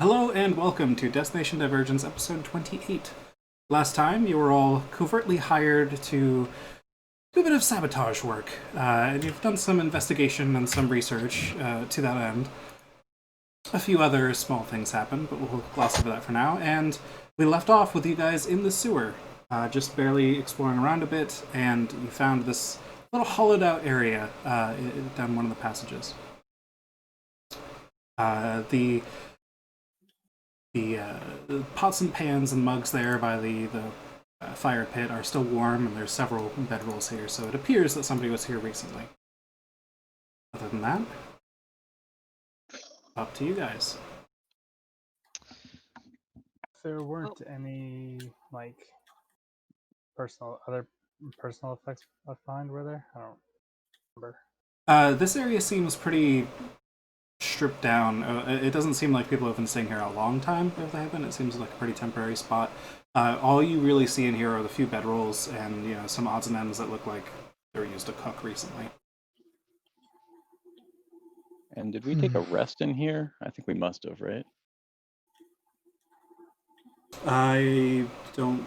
Hello and welcome to Destination Divergence episode 28. Last time you were all covertly hired to do a bit of sabotage work, and you've done some investigation and some research to that end. A few other small things happened, but we'll gloss over that for now. And we left off with you guys in the sewer, just barely exploring around a bit, and you found this little hollowed out area down one of the passages. The pots and pans and mugs there by the fire pit are still warm, and there's several bedrolls here, so it appears that somebody was here recently. Other than that, up to you guys. If there weren't any other personal effects left behind, were there? I don't remember. This area seems pretty stripped down. It doesn't seem like people have been staying here a long time. If they have been, it seems like a pretty temporary spot. All you really see in here are the few bedrolls and some odds and ends that look like they were used to cook recently. And did we take a rest in here? I think we must have, right? I don't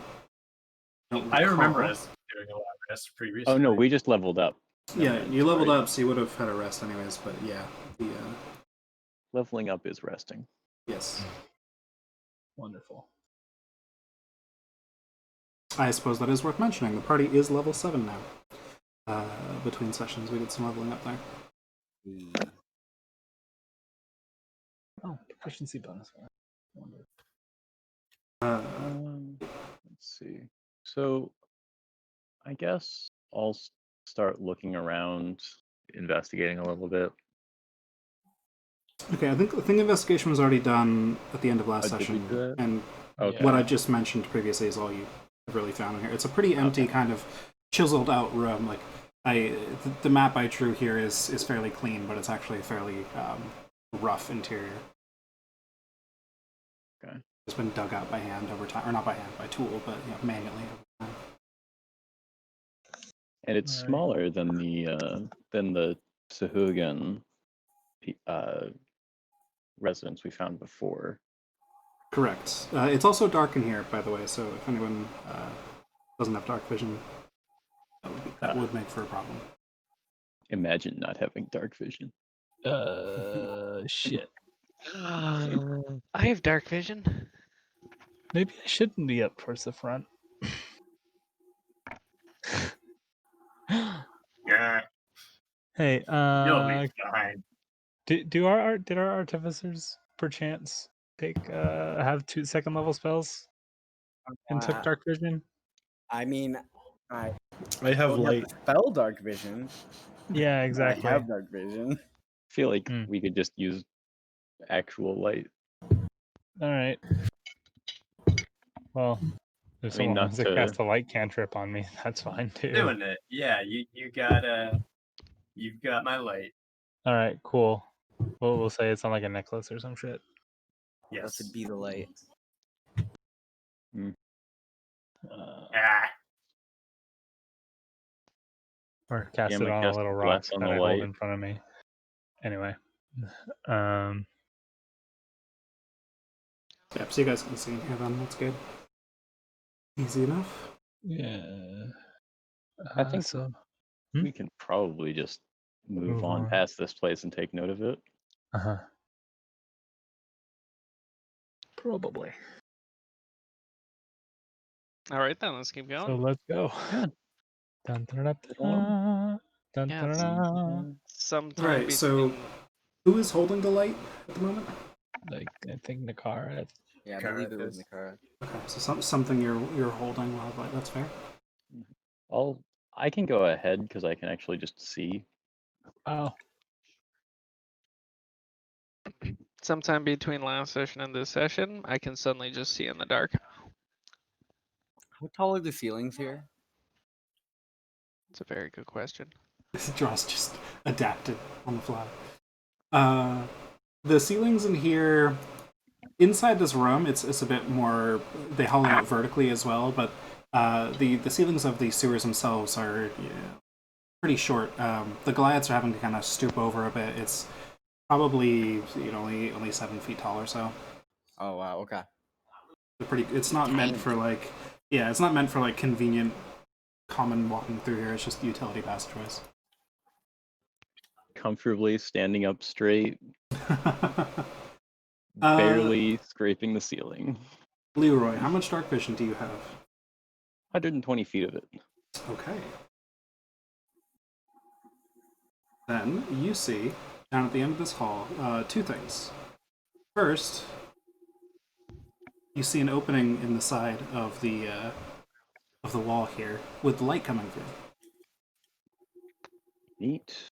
I remember recall. us doing a lot of rest previously. Oh no, we just leveled up. Yeah, you leveled up, so you would have had a rest anyways. But yeah, Leveling up is resting. yes. Wonderful. I suppose that is worth mentioning. The party is level 7 now. Between sessions, we did some leveling up there. Oh, proficiency bonus. Let's see. So, I guess I'll start looking around, investigating a little bit. Okay, I think investigation was already done at the end of last Did we session, do that? and Okay. what I just mentioned previously is all you have really found in here. It's a pretty empty, kind of chiseled out room. Like the map I drew here is fairly clean, but it's actually a fairly rough interior. Okay. It's been dug out by hand over time, or not by hand, by tool, but manually over time. And it's Alright. smaller than the Sahuagin residence we found before. Correct. It's also dark in here, by the way, so if anyone doesn't have dark vision, that would make for a problem. Imagine not having dark vision. Shit. I have dark vision. Maybe I shouldn't be up towards the front. Yeah, Hey, you'll be fine. did our artificers perchance have 2 second level spells and took dark vision? I mean, I I have don't light. have spell dark vision. Yeah, exactly. I have dark vision. I feel like Hmm. we could just use actual light. All right. Well, if I mean, someone not wants to to- cast a light cantrip on me, that's fine too. Doing it. Yeah, you've got my light. All right, cool. We'll say it's on like a necklace or some shit. Yes, to be the light. Ah, Or cast Yeah, it I on a cast little rock Bless on that the I hold light. in front of me. Anyway, Yeah, so you guys can see in here then. That's good. Easy enough. yeah. I think so. we can probably just move on past this place and take note of it. Probably. All right, then let's keep So going. let's go. Yeah. Dun, dun, dun, dun, dun, Yeah, dun, dun. Sometime Right, between... so who is holding the light at the moment? Like I think Nakara. Yeah, I Kara believe it was does. Nakara. Okay, so something you're holding while light. That's fair. I can go ahead because I can actually just see. Oh, Sometime between last session and this session, I can suddenly just see in the dark. How tall are the ceilings here? It's a very good question. Dross just adapted on the fly. The ceilings in here, inside this room, it's a bit more. They hollow out vertically as well, but the ceilings of the sewers themselves are pretty short. The Goliaths are having to kind of stoop over a bit. It's probably only 7 feet tall or so. Oh wow. Okay. It's not meant for like, yeah, it's not meant for like convenient, common walking through here. It's just utility passageways. Comfortably standing up straight, Uh, barely scraping the ceiling. Leroy, how much dark vision do you have? 120 feet of it. Okay. Then you see down at the end of this hall two things. First, you see an opening in the side of the wall here with light coming through. Neat.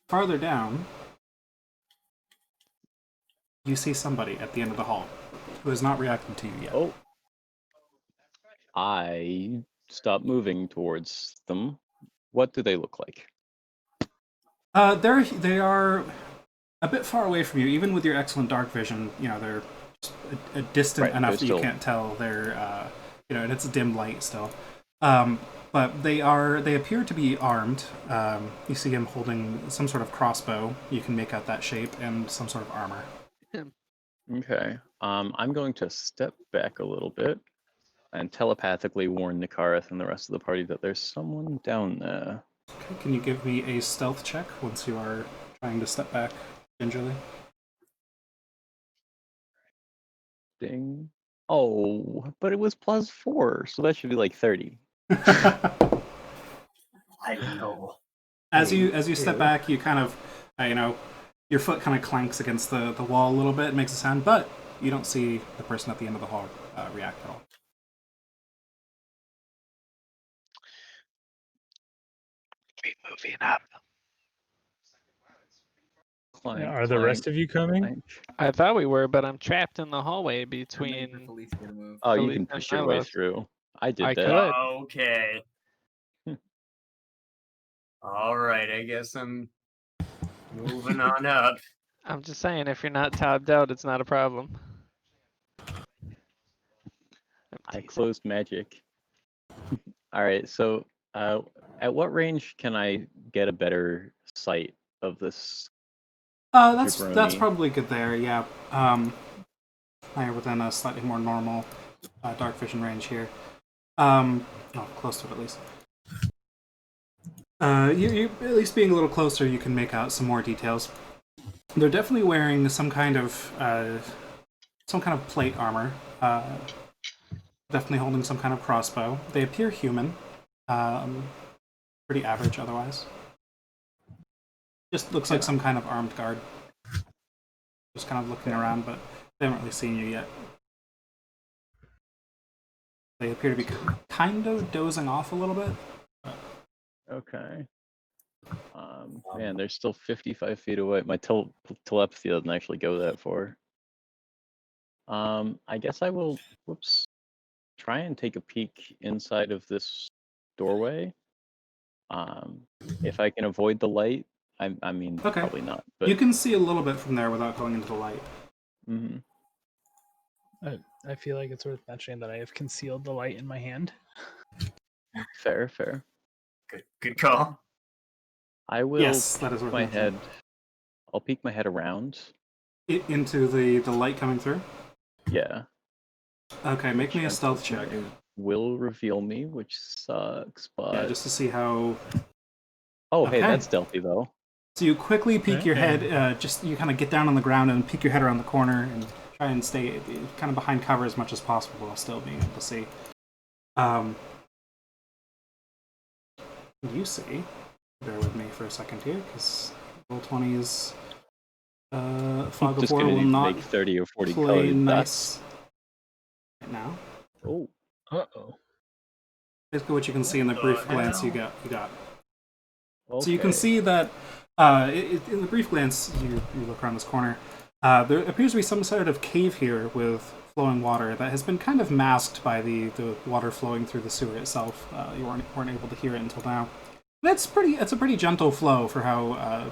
Farther down, you see somebody at the end of the hall who has not reacted to you yet. Oh. I stop moving towards them. What do they look like? They are a bit far away from you, even with your excellent dark vision. You know, they're a distant Right, enough they're that you still- can't tell. They're and it's dim light still. But they appear to be armed. You see him holding some sort of crossbow. You can make out that shape, and some sort of armor. Okay. I'm going to step back a little bit and telepathically warn Nikareth and the rest of the party that there's someone down there. Okay, can you give me a stealth check once you are trying to step back gingerly? Ding. Oh, but it was +4, so that should be like 30. I know. As you step back, you kind of, your foot kind of clanks against the wall a little bit, makes a sound, but you don't see the person at the end of the hall react at all. Keep moving up. Clank, Are the rest of you coming? clank. I thought we were, but I'm trapped in the hallway I'm waiting for between. Felicia to move. Oh, you Delete can and push your I way left. through. I did I that. could. Okay. All right, I guess I'm moving on up. I'm just saying, if you're not tabbed out, it's not a problem. I'm I teasing. closed magic. All right, so at what range can I get a better sight of this? That's Jabroni. probably good there, yeah. Higher within a slightly more normal dark vision range here. Close to it at least. You at least being a little closer, you can make out some more details. They're definitely wearing some kind of plate armor. Definitely holding some kind of crossbow. They appear human. Pretty average otherwise. Just looks like some kind of armed guard. Just kind of looking around, but they haven't really seen you yet. They appear to be kind of dozing off a little bit. Okay. Man, they're still 55 feet away. My telepathy doesn't actually go that far. I guess I will, try and take a peek inside of this doorway. If I can avoid the light, I mean, Okay. probably not. But You can see a little bit from there without going into the light. Mhm. I feel like it's worth mentioning that I have concealed the light in my hand. Fair, fair. Good call. I will Yes, that is worth my mentioning. head. I'll peek my head around. Into the light coming through. Yeah. Okay, make me a stealth check. It will reveal me, which sucks, but Yeah, just to see how. oh, hey, Okay. that's stealthy though. So you quickly peek your Okay. head. You kind of get down on the ground and peek your head around the corner and try and stay kind of behind cover as much as possible while still being able to see. You see. Bear with me for a second here, because roll 20s. Fog of Just War gonna will need to not make 30 or 40 play colored nice right now. dots. Oh, Uh-oh. Basically, what you can see in the brief glance you got. okay. So you can see that in the brief glance you look around this corner. There appears to be some sort of cave here with flowing water that has been kind of masked by the water flowing through the sewer itself. You weren't able to hear it until now. It's a pretty gentle flow for how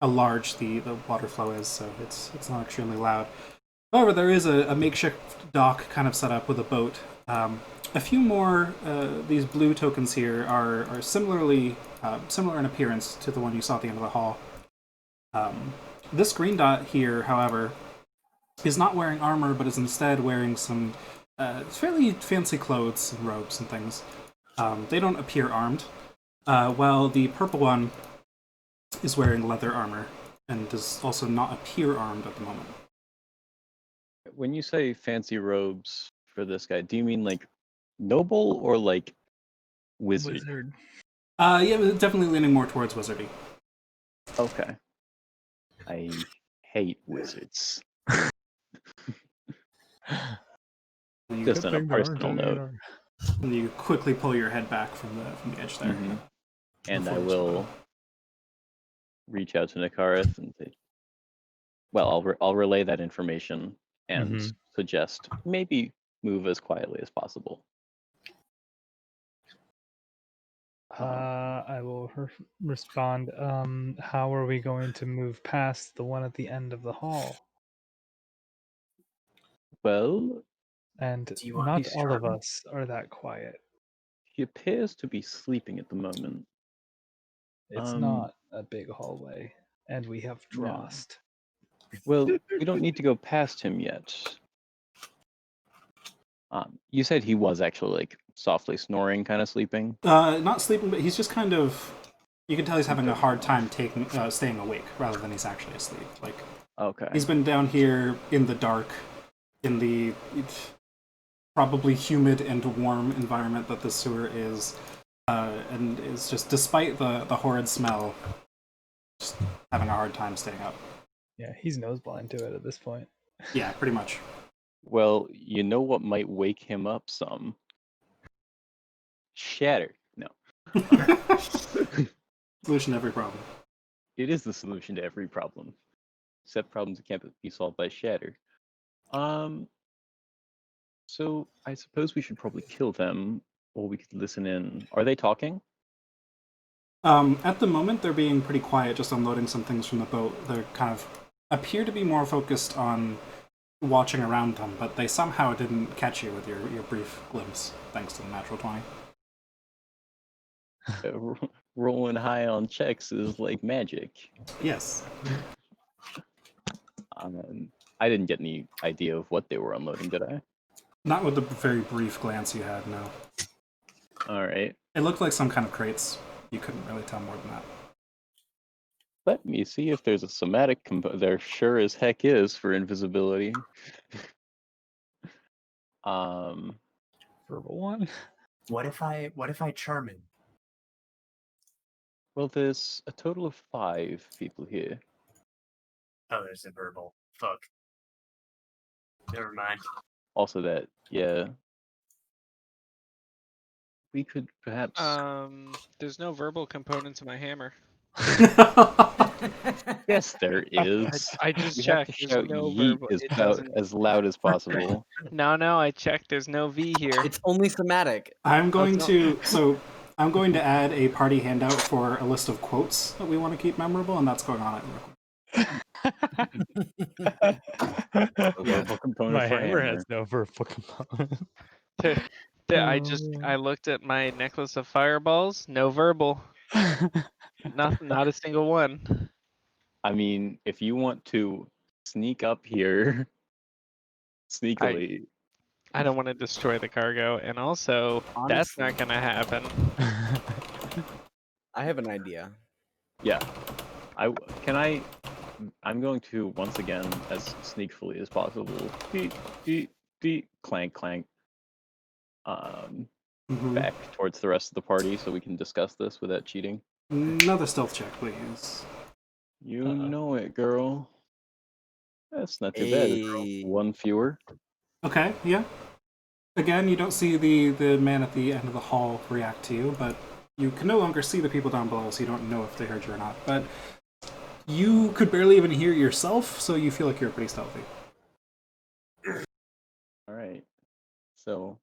large the water flow is, so it's not extremely loud. However, there is a makeshift dock kind of set up with a boat. A few more these blue tokens here are similar in appearance to the one you saw at the end of the hall. This green dot here, however, is not wearing armor, but is instead wearing some fairly fancy clothes and robes and things. They don't appear armed, while the purple one is wearing leather armor and does also not appear armed at the moment. When you say fancy robes for this guy, do you mean like noble or like wizard? Wizard. Yeah, definitely leaning more towards wizardy. Okay. I hate wizards. Just on a personal note. And you quickly pull your head back from the edge there. Mhm. And I Before will reach out to Nikarith and say, well, I'll relay that information and suggest maybe move as quietly as possible. I will respond. How are we going to move past the one at the end of the hall? Well, And Do you want not these all of charmed? us are that quiet. he appears to be sleeping at the moment. It's not a big hallway, and we have No. Drost. Well, we don't need to go past him yet. You said he was actually like softly snoring, kind of sleeping. Not sleeping, but he's just kind of. You can tell he's having a hard time staying awake rather than he's actually asleep. Like Okay. he's been down here in the dark, in the probably humid and warm environment that the sewer is, and is just, despite the horrid smell, just having a hard time staying up. Yeah, he's nose blind to it at this point. Yeah, pretty much. Well, you know what might wake him up some? Shatter. No. Solution to every problem. It is the solution to every problem. Except problems that can't be solved by shatter. So I suppose we should probably kill them, or we could listen in. Are they talking? At the moment, they're being pretty quiet, just unloading some things from the boat. They're kind of appear to be more focused on watching around them, but they somehow didn't catch you with your brief glimpse, thanks to the natural 20. Rolling high on checks is like magic. Yes. I didn't get any idea of what they were unloading, did I? Not with the very brief glance you had, no. Alright. It looked like some kind of crates. You couldn't really tell more than that. Let me see if there's a somatic there sure as heck is for invisibility. Verbal one? What if I charm him? Well, there's a total of 5 people here. Oh, there's a verbal. Fuck. Never mind. Also that, yeah. We could perhaps... There's no verbal component to my hammer. Yes, there is. I just You have checked. to There's shout no yeet verbal. It doesn't. as loud as possible. No, I checked. There's no V here. It's only somatic. I'm going to add a party handout for a list of quotes that we want to keep memorable, and that's going on it real quick. Verbal component My for hammer has no verbal component. I looked at my necklace of fireballs. No verbal. Not a single one. I mean, if you want to sneak up here sneakily, I don't want to destroy the cargo, and also that's not gonna happen. I have an idea. yeah. I'm going to once again, as sneakily as possible, beep, beep, beep, clank, clank, back towards the rest of the party so we can discuss this without cheating. Another stealth check, please. You know it, girl. That's not too bad. Hey. One fewer. Okay, yeah. Again, you don't see the man at the end of the hall react to you, but you can no longer see the people down below, so you don't know if they heard you or not. But you could barely even hear yourself, so you feel like you're pretty stealthy. Alright. So,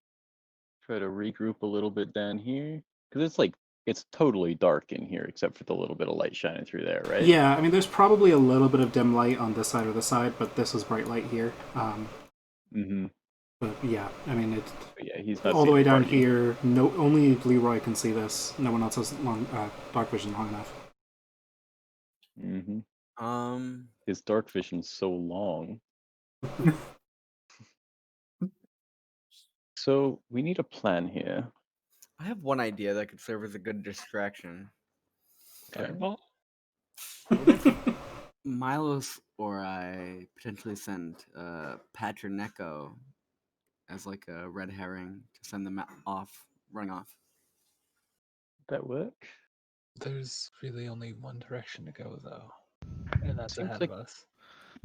try to regroup a little bit down here. Because it's totally dark in here, except for the little bit of light shining through there, right? Yeah, I mean, there's probably a little bit of dim light on this side or this side, but this is bright light here. But yeah, I mean, it's he's not all the way seeing down party. here. No, only Leroy can see this. No one else has dark vision long enough. His dark vision's so long. So we need a plan here. I have one idea that could serve as a good distraction. Okay. Fireball? What if Milos or I potentially send Patroneko as like a red herring to send them off, running off? That work? There's really only one direction to go, though. And that's Seems ahead like of us.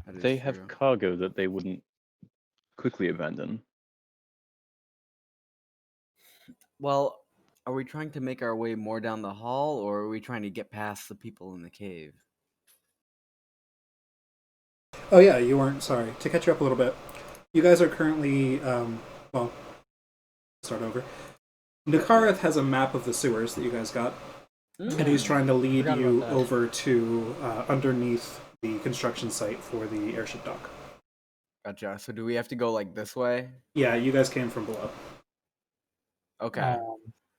That is they true. have cargo that they wouldn't quickly abandon. Well, are we trying to make our way more down the hall, or are we trying to get past the people in the cave? Oh yeah, you weren't. Sorry. To catch you up a little bit, you guys are currently, well, start over. Nakareth has a map of the sewers that you guys got, and he's trying to lead Forgot you about that. over to underneath the construction site for the airship dock. Gotcha. So do we have to go like this way? Yeah, you guys came from below. Okay. I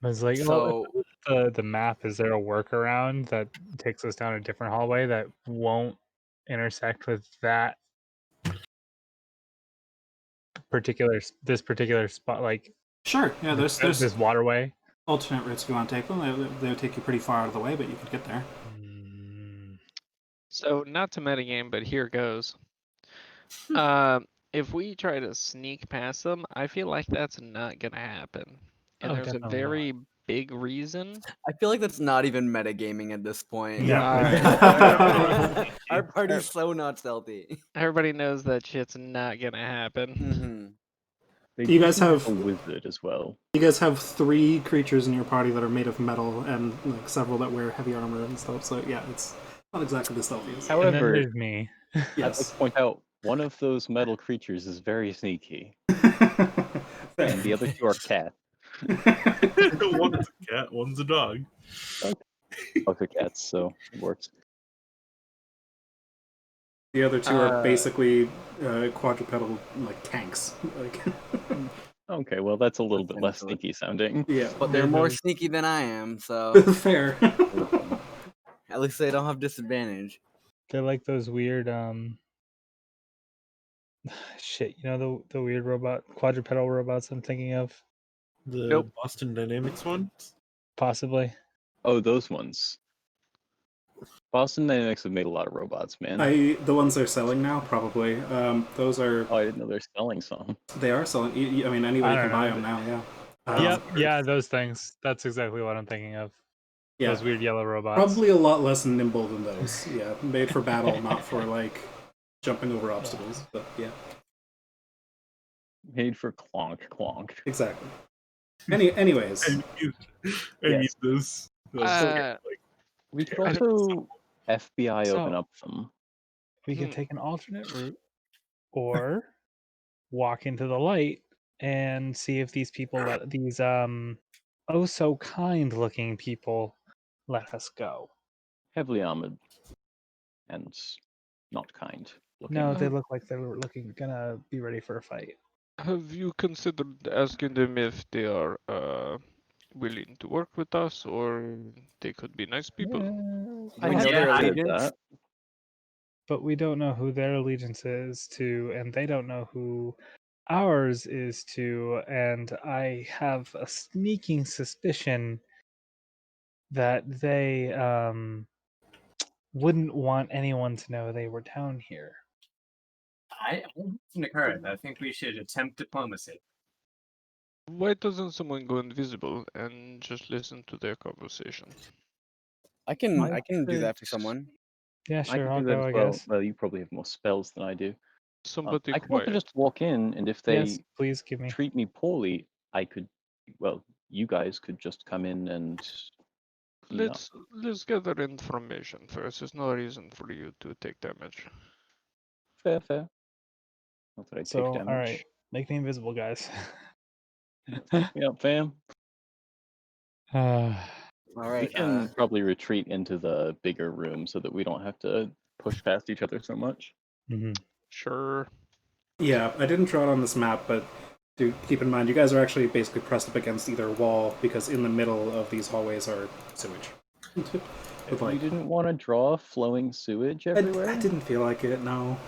was like, So the map, is there a workaround that takes us down a different hallway that won't intersect with that this particular spot, like Sure. Yeah, there's this waterway? alternate routes if you want to take them. They would take you pretty far out of the way, but you could get there. So not to metagame, but here goes. If we try to sneak past them, I feel like that's not gonna happen. And Oh, there's a definitely not. very big reason. I feel like that's not even metagaming at this point. Our party's so not stealthy. Everybody knows that shit's not gonna happen. Mm-hmm. They You guys do have- a wizard as well. You guys have 3 creatures in your party that are made of metal, and like several that wear heavy armor and stuff. So yeah, it's not exactly the stealthiest. And then However, there's me. I'd like Yes. to point out one of those metal creatures is very sneaky, and the other 2 are cats. One's a cat, one's a dog. Both are cats, so it works. The other 2 are basically quadrupedal like tanks. Like, Okay, well that's a little bit less Essentially. sneaky sounding. yeah, But they're more sneaky than I am, so fair. at least they don't have disadvantage. They're like those weird shit, you know, the weird quadrupedal robots I'm thinking of? The Nope. Boston Dynamics one? Possibly. Oh, those ones. Boston Dynamics have made a lot of robots, man. The ones they're selling now, probably. Those are Oh, I didn't know they're selling some. they are selling. I mean, anybody I can don't buy know. them now. Yeah. Yeah, those things. That's exactly what I'm thinking of. Yeah. Those weird yellow robots. Probably a lot less nimble than those. Yeah, made for battle, not for like jumping over obstacles. But yeah, Made for clonk clonk. exactly. Anyways, I need this. We could I also FBI So- open up them. We could take an alternate route, or walk into the light and see if these people these oh so kind looking people let us go. Heavily armored and not kind looking. No, they look like they were gonna be ready for a fight. Have you considered asking them if they are willing to work with us, or they could be nice people? Yeah, I know never their said allegiance? that. but we don't know who their allegiance is to, and they don't know who ours is to, and I have a sneaking suspicion that they wouldn't want anyone to know they were down here. Nakareth, I think we should attempt diplomacy. Why doesn't someone go invisible and just listen to their conversation? I can My do that for fix- someone. Yeah, I sure, could I'll do that go, as I well. guess. Well, you probably have more spells than I do. Somebody I could also quiet. just walk in, and if they Yes, please give me. treat me poorly, I could. Well, you guys could just come in and. clean up. Let's gather information first. There's no reason for you to take damage. Fair. Not that I So, take damage. alright, make me invisible, guys. Yeah, fam. All We right. can probably retreat into the bigger room so that we don't have to push past each other so much. Mhm. Sure. yeah, I didn't draw it on this map, but do keep in mind you guys are actually basically pressed up against either wall because in the middle of these hallways are sewage. With You like, didn't want to draw flowing sewage everywhere? I didn't feel like it. No.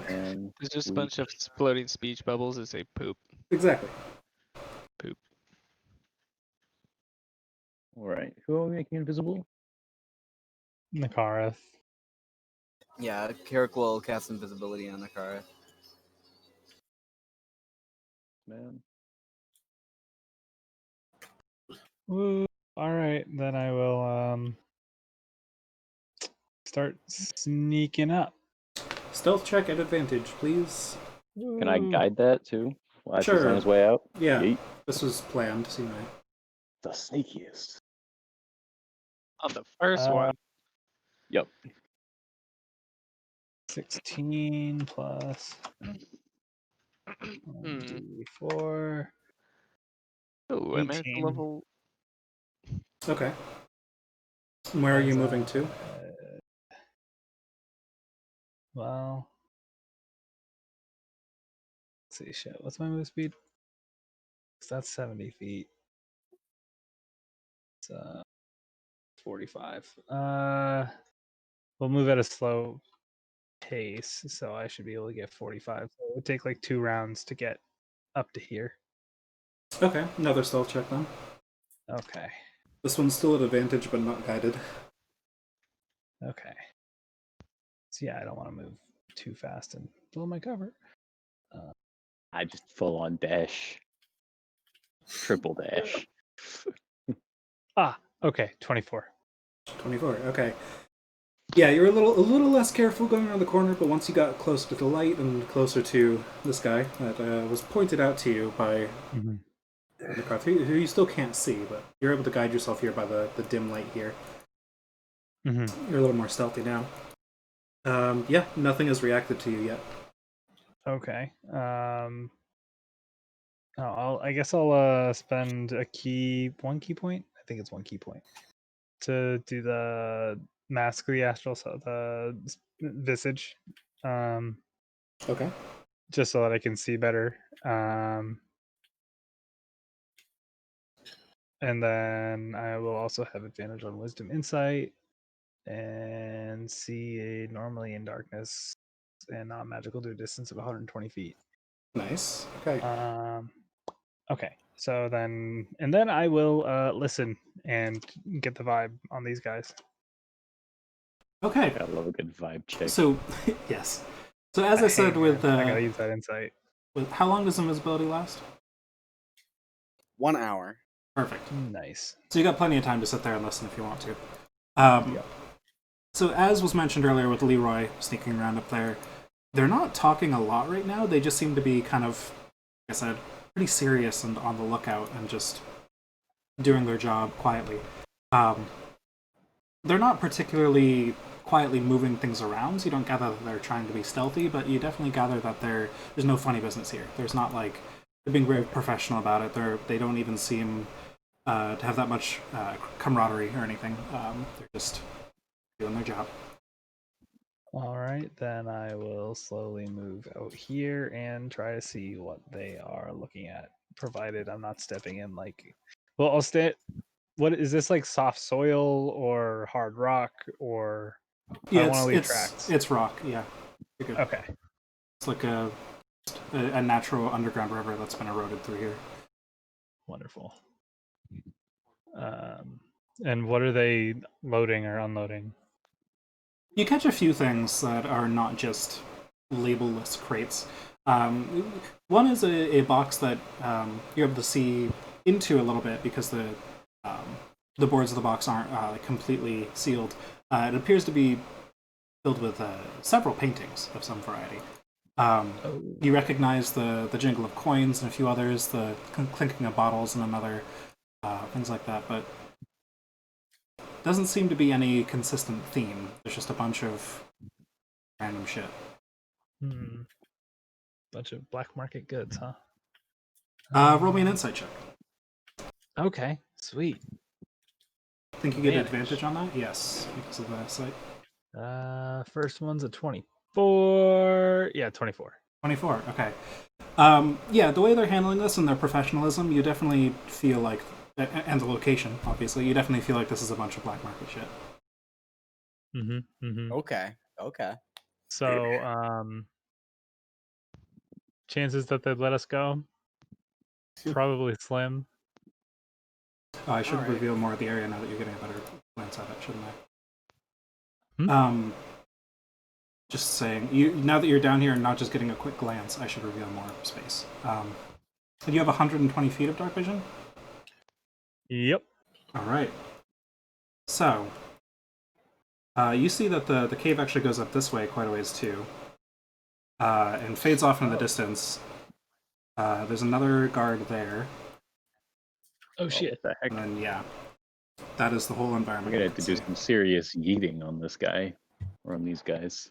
And There's just a we- bunch of floating speech bubbles that say poop. Exactly. All right. Who are we making invisible? Nakareth. Yeah, Carrick will cast invisibility on Nakara. Man. Woo. All right, then I will start sneaking up. Stealth check at advantage, please. Can I Woo. guide that too? As he's Sure. on his way out? Yeah, Yeet. this was planned, so you might. The sneakiest. On the first Uh, one. Yep. 16 plus Hmm. 1d4. Oh, I managed to 18. level. Okay. And where are you moving to? Well, let's see. Shit, what's my move speed? 'Cause that's 70 feet. It's 45. We'll move at a slow pace, so I should be able to get 45. So it would take like 2 rounds to get up to here. Okay, another stealth check then. Okay. This one's still at advantage, but not guided. Okay. So yeah, I don't want to move too fast and blow my cover. I just full on dash. Triple dash. Okay, 24. 24. Okay. Yeah, you're a little less careful going around the corner, but once you got closer to the light and closer to this guy that was pointed out to you by the car, who you still can't see, but you're able to guide yourself here by the dim light here. Mm-hmm. You're a little more stealthy now. Yeah, nothing has reacted to you yet. Okay. I guess I'll spend one key point. I think it's 1 key point to do the mask of the astral, so the visage, Okay. just so that I can see better. And then I will also have advantage on wisdom insight and see normally in darkness and not magical to a distance of 120 feet. Nice. Okay. Okay, so then I will listen and get the vibe on these guys. Okay. I love a good vibe check. So, yes. So as I said, Hey, with man, I gotta use that insight. how long does invisibility last? 1 hour. Perfect. Nice. So you got plenty of time to sit there and listen if you want to. Yep. So as was mentioned earlier with Leroy sneaking around up there, they're not talking a lot right now. They just seem to be kind of, like I said, pretty serious and on the lookout and just doing their job quietly. They're not particularly quietly moving things around, so you don't gather that they're trying to be stealthy, but you definitely gather that there's no funny business here. There's not like, they're being very professional about it. They don't even seem to have that much camaraderie or anything. They're just doing their job. All right, then I will slowly move out here and try to see what they are looking at, provided I'm not stepping in like. Well, I'll stay. What is this, like soft soil or hard rock, or Yeah, I want to leave tracks? it's rock. Yeah, you're good. Okay. It's like a natural underground river that's been eroded through here. Wonderful. And what are they loading or unloading? You catch a few things that are not just labelless crates. One is a box that you're able to see into a little bit because the boards of the box aren't like completely sealed. It appears to be filled with several paintings of some variety. You recognize the jingle of coins and a few others, the clinking of bottles and another, things like that, but doesn't seem to be any consistent theme. There's just a bunch of random shit. Bunch of black market goods, huh? Roll me an insight check. Okay, sweet. Think you get Advantage. advantage on that? Yes, because of the sight. First one's a 24. Yeah, 24. 24, okay. Yeah, the way they're handling this and their professionalism, you definitely feel like, and the location, obviously, you definitely feel like this is a bunch of black market shit. Okay. Okay. So, chances that they'd let us go? Probably slim. I should Alright. reveal more of the area now that you're getting a better glance at it, shouldn't Hmm? I? Just saying, now that you're down here and not just getting a quick glance, I should reveal more space. And you have 120 feet of dark vision? Yep. Alright. So, you see that the cave actually goes up this way quite a ways too. And fades off in the distance. There's another guard there. Oh shit. What the heck? And then, yeah. That is the whole We're environment. gonna you have to can do see. some serious yeeting on this guy, or on these guys.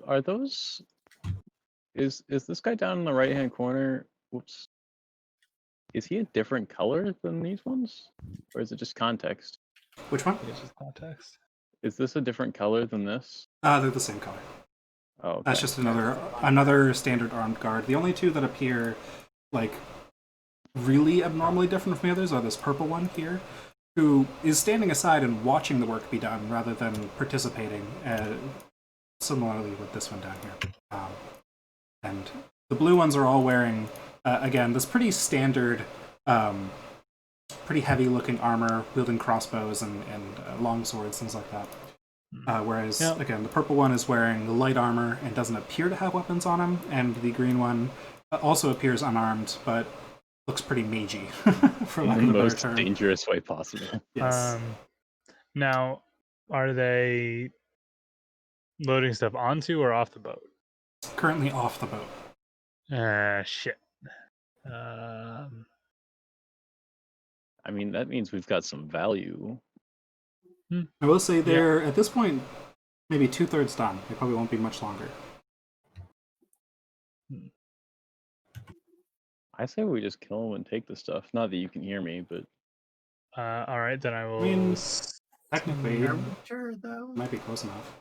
Are those? Is this guy down in the right hand corner? Whoops. Is he a different color than these ones, or is it just context? Which one? It's just context. Is this a different color than this? They're the same color. Oh, okay. That's just another standard armed guard. The only two that appear like really abnormally different from the others are this purple one here, who is standing aside and watching the work be done rather than participating. Similarly with this one down here, and the blue ones are all wearing again this pretty standard, pretty heavy-looking armor, wielding crossbows and long swords, things like that. Whereas, again, the purple one is wearing light armor and doesn't appear to have weapons on him, and the green one also appears unarmed, but looks pretty magey, for lack In of the a better most term. dangerous way possible. Yes. Now, are they loading stuff onto or off the boat? Currently off the boat. Shit. I mean, that means we've got some value. I will say they're, at this point, maybe 2/3 done. They probably won't be much longer. I say we just kill him and take the stuff. Not that you can hear me, but All right, then I will. I mean, technically, Are we sure though? might be close enough.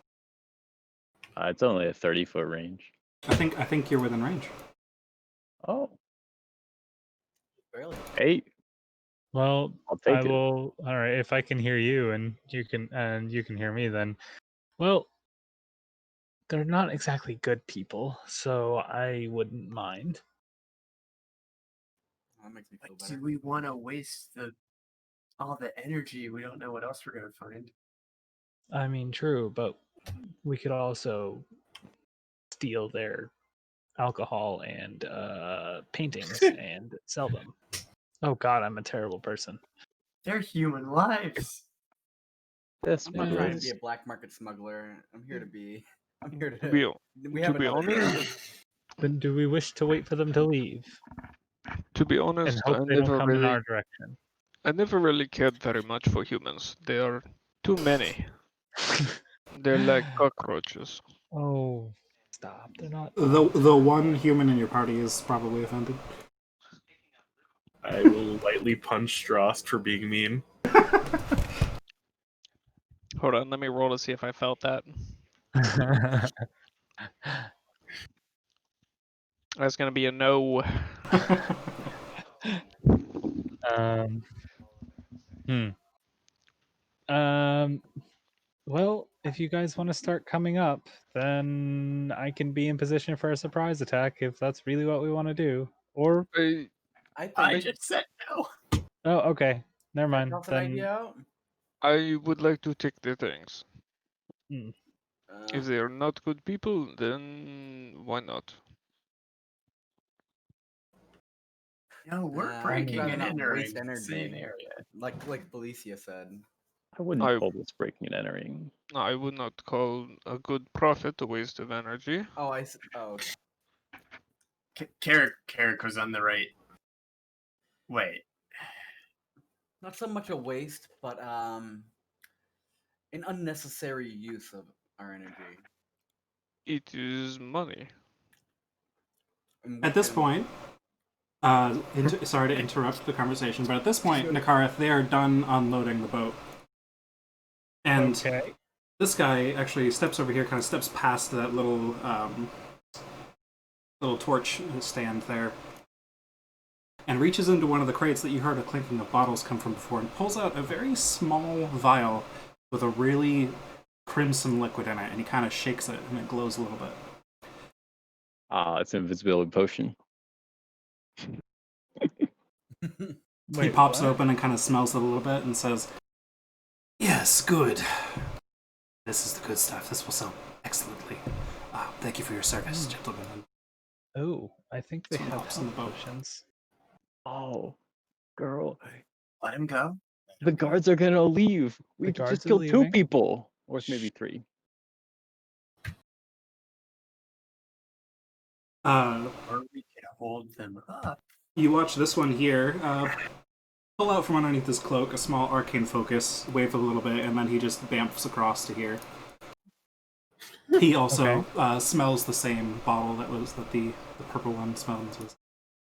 it's only a 30-foot range. I think you're within range. Oh, Really? hey, Well, I'll take I it. will. All right, if I can hear you and you can hear me, then, well, they're not exactly good people, so I wouldn't mind. That makes me feel But better. do we want to waste all the energy? We don't know what else we're gonna find. I mean, true, but we could also steal their alcohol and paintings and sell them. Oh God, I'm a terrible person. They're human lives. This I'm not trying to is be a black market smuggler. I'm here to be. I'm here to. To be, We to have be enough. honest, Then do we wish to wait for them to leave and honest, hope they don't come in our direction? I never really cared very much for humans. They are too many. They're like cockroaches. Oh, stop! They're not. The one human in your party is probably offended. I will lightly punch Strost for being mean. Hold on, let me roll to see if I felt that. That's gonna be a no. Well, if you guys want to start coming up, then I can be in position for a surprise attack if that's really what we want to do. Or I I think. just said no. oh, okay, never mind. Toss an Then idea out. I would like to take the things. hmm. If they are not good people, then why not? No, we're I'd breaking rather and not entering waste the energy. same area. Like Felicia said. I wouldn't I- call this breaking and entering. I would not call a good prophet a waste of energy. Oh, oh. Carrick was on the right. Wait. Not so much a waste, but an unnecessary use of our energy. It is money. And At this point, sorry to interrupt the conversation, but at this point, Nakareth, they are done unloading the boat. And Okay. this guy actually steps over here, kind of steps past that little little torch stand there. and reaches into one of the crates that you heard a clinking of bottles come from before and pulls out a very small vial with a really crimson liquid in it, and he kind of shakes it and it glows a little bit. It's an invisibility potion. He pops it open and kind of smells it a little bit and says, "Yes, good. This is the good stuff. This will sell excellently. Thank you for your service, gentlemen." Oh, I think they Some have hops in the boat. potions. Oh, girl. Let him go. The guards are gonna leave. We guards just are killed 2 leaving? people. Or maybe 3. Or we can hold them up. You watch this one here. Pull out from underneath his cloak a small arcane focus, wave a little bit, and then he just bamfs across to here. He also smells the same bottle that the purple one smelled and says,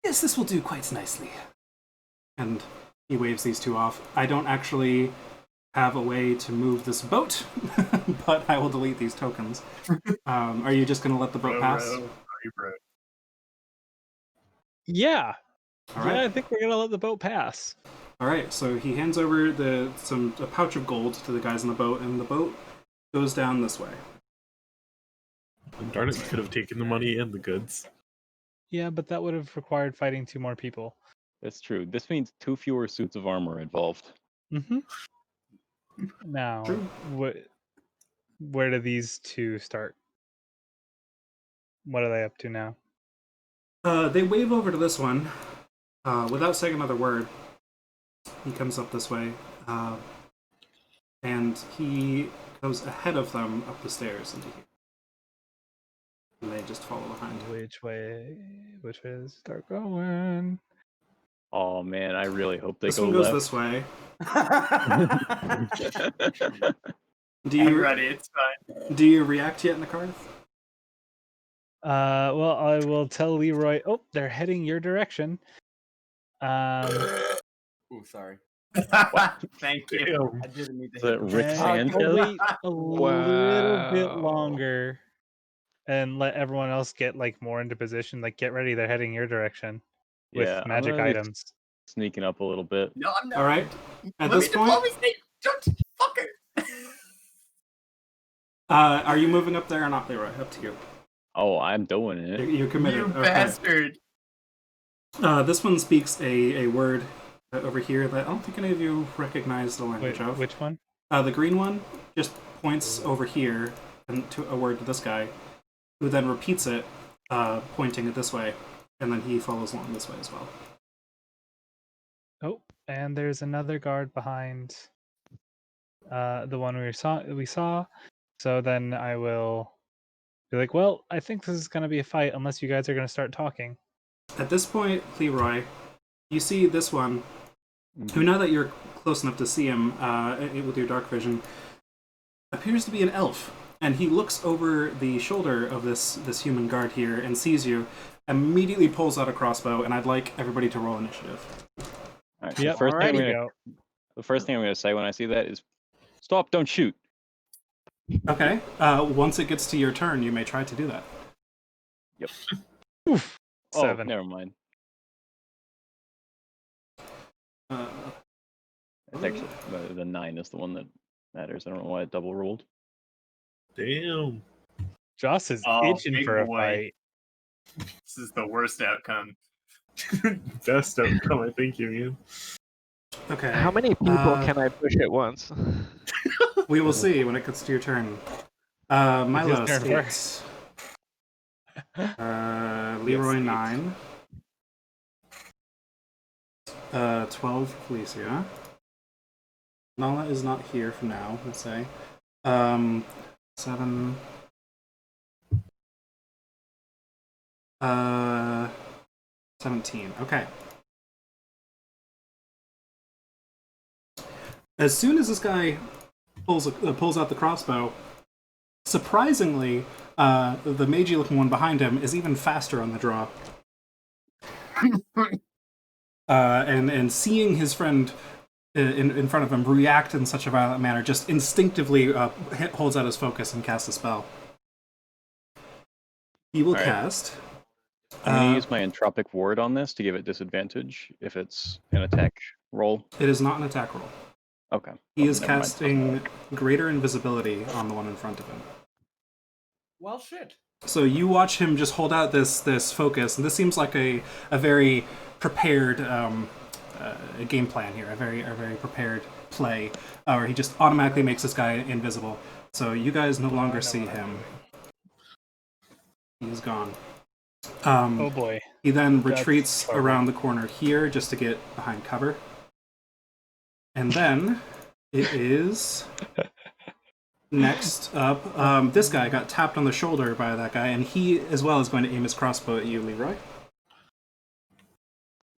"Yes, this will do quite nicely." And he waves these 2 off. I don't actually have a way to move this boat, but I will delete these tokens. Are you just going to let the boat pass? Yeah. All right. Yeah, I think we're gonna let the boat pass. All right, so he hands over a pouch of gold to the guys in the boat, and the boat goes down this way. Darn it, we could have taken the money and the goods. Yeah, but that would have required fighting 2 more people. That's true. This means 2 fewer suits of armor involved. Mm-hmm. Now, where do these 2 start? What are they up to now? They wave over to this one without saying another word. He comes up this way, and he goes ahead of them up the stairs into here. And they just follow behind. Which way does it start going? Oh man, I really hope they This go one goes left. this way. I'm ready, it's fine. Do you react yet, Nakarth? Well, I will tell Leroy. Oh, they're heading your direction. Ooh, sorry. Thank you. Damn. I didn't need to Is that hit Rick and Sanchez? I'll wait a little bit Wow. longer, and let everyone else get more into position. Get ready, they're heading your direction with Yeah, I'm magic gonna be items. sneaking up a little bit. No, I'm not. All right. At Let this me point, deploy my don't fucker. are you moving up there or not, Leroy? Up to you. Oh, I'm doing it. You're committed. You Okay. bastard. This one speaks a word over here that I don't think any of you recognize the language Wait, of. which one? The green one just points over here and to a word to this guy, who then repeats it, pointing it this way, and then he follows along this way as well. Oh, and there's another guard behind the one we saw. So then I will be like, well, I think this is going to be a fight unless you guys are going to start talking. At this point, Leroy, you see this one, who, now that you're close enough to see him with your dark vision, appears to be an elf. And he looks over the shoulder of this human guard here and sees you, immediately pulls out a crossbow, and I'd like everybody to roll initiative. All right, so Yep, the first thing I'm gonna say when I see that is, stop! Don't shoot. Okay. Once it gets to your turn, you may try to do that. Yep. Oof. Oh, 7. never mind. Uh, It's actually the 9 is the one that matters. I don't know why it double rolled. Damn. Joss is Oh, itching big for a boy. fight. This is the worst outcome. Best outcome, I think, you mean. okay. How many people can I push at once? We will see when it gets to your turn. Milo, turn states. Leroy, Yes, 9. 12, Felicia. Nala is not here for now, let's say. 7. 17. Okay. As soon as this guy pulls out the crossbow, surprisingly, the magey-looking one behind him is even faster on the draw. And seeing his friend in front of him react in such a violent manner, just instinctively holds out his focus and casts a spell. He will All right. cast I'm going to use my entropic ward on this to give it disadvantage if it's an attack roll. It is not an attack roll. Okay. He Well, is never mind. casting greater invisibility on the one in front of him. Well, shit. So you watch him just hold out this focus, and this seems like a very prepared game plan here, a very prepared play, where he just automatically makes this guy invisible. So you guys no longer see him. He is gone. Oh boy. He then That's retreats horrible. around the corner here just to get behind cover. And then it is next up. This guy got tapped on the shoulder by that guy, and he as well is going to aim his crossbow at you, Leroy.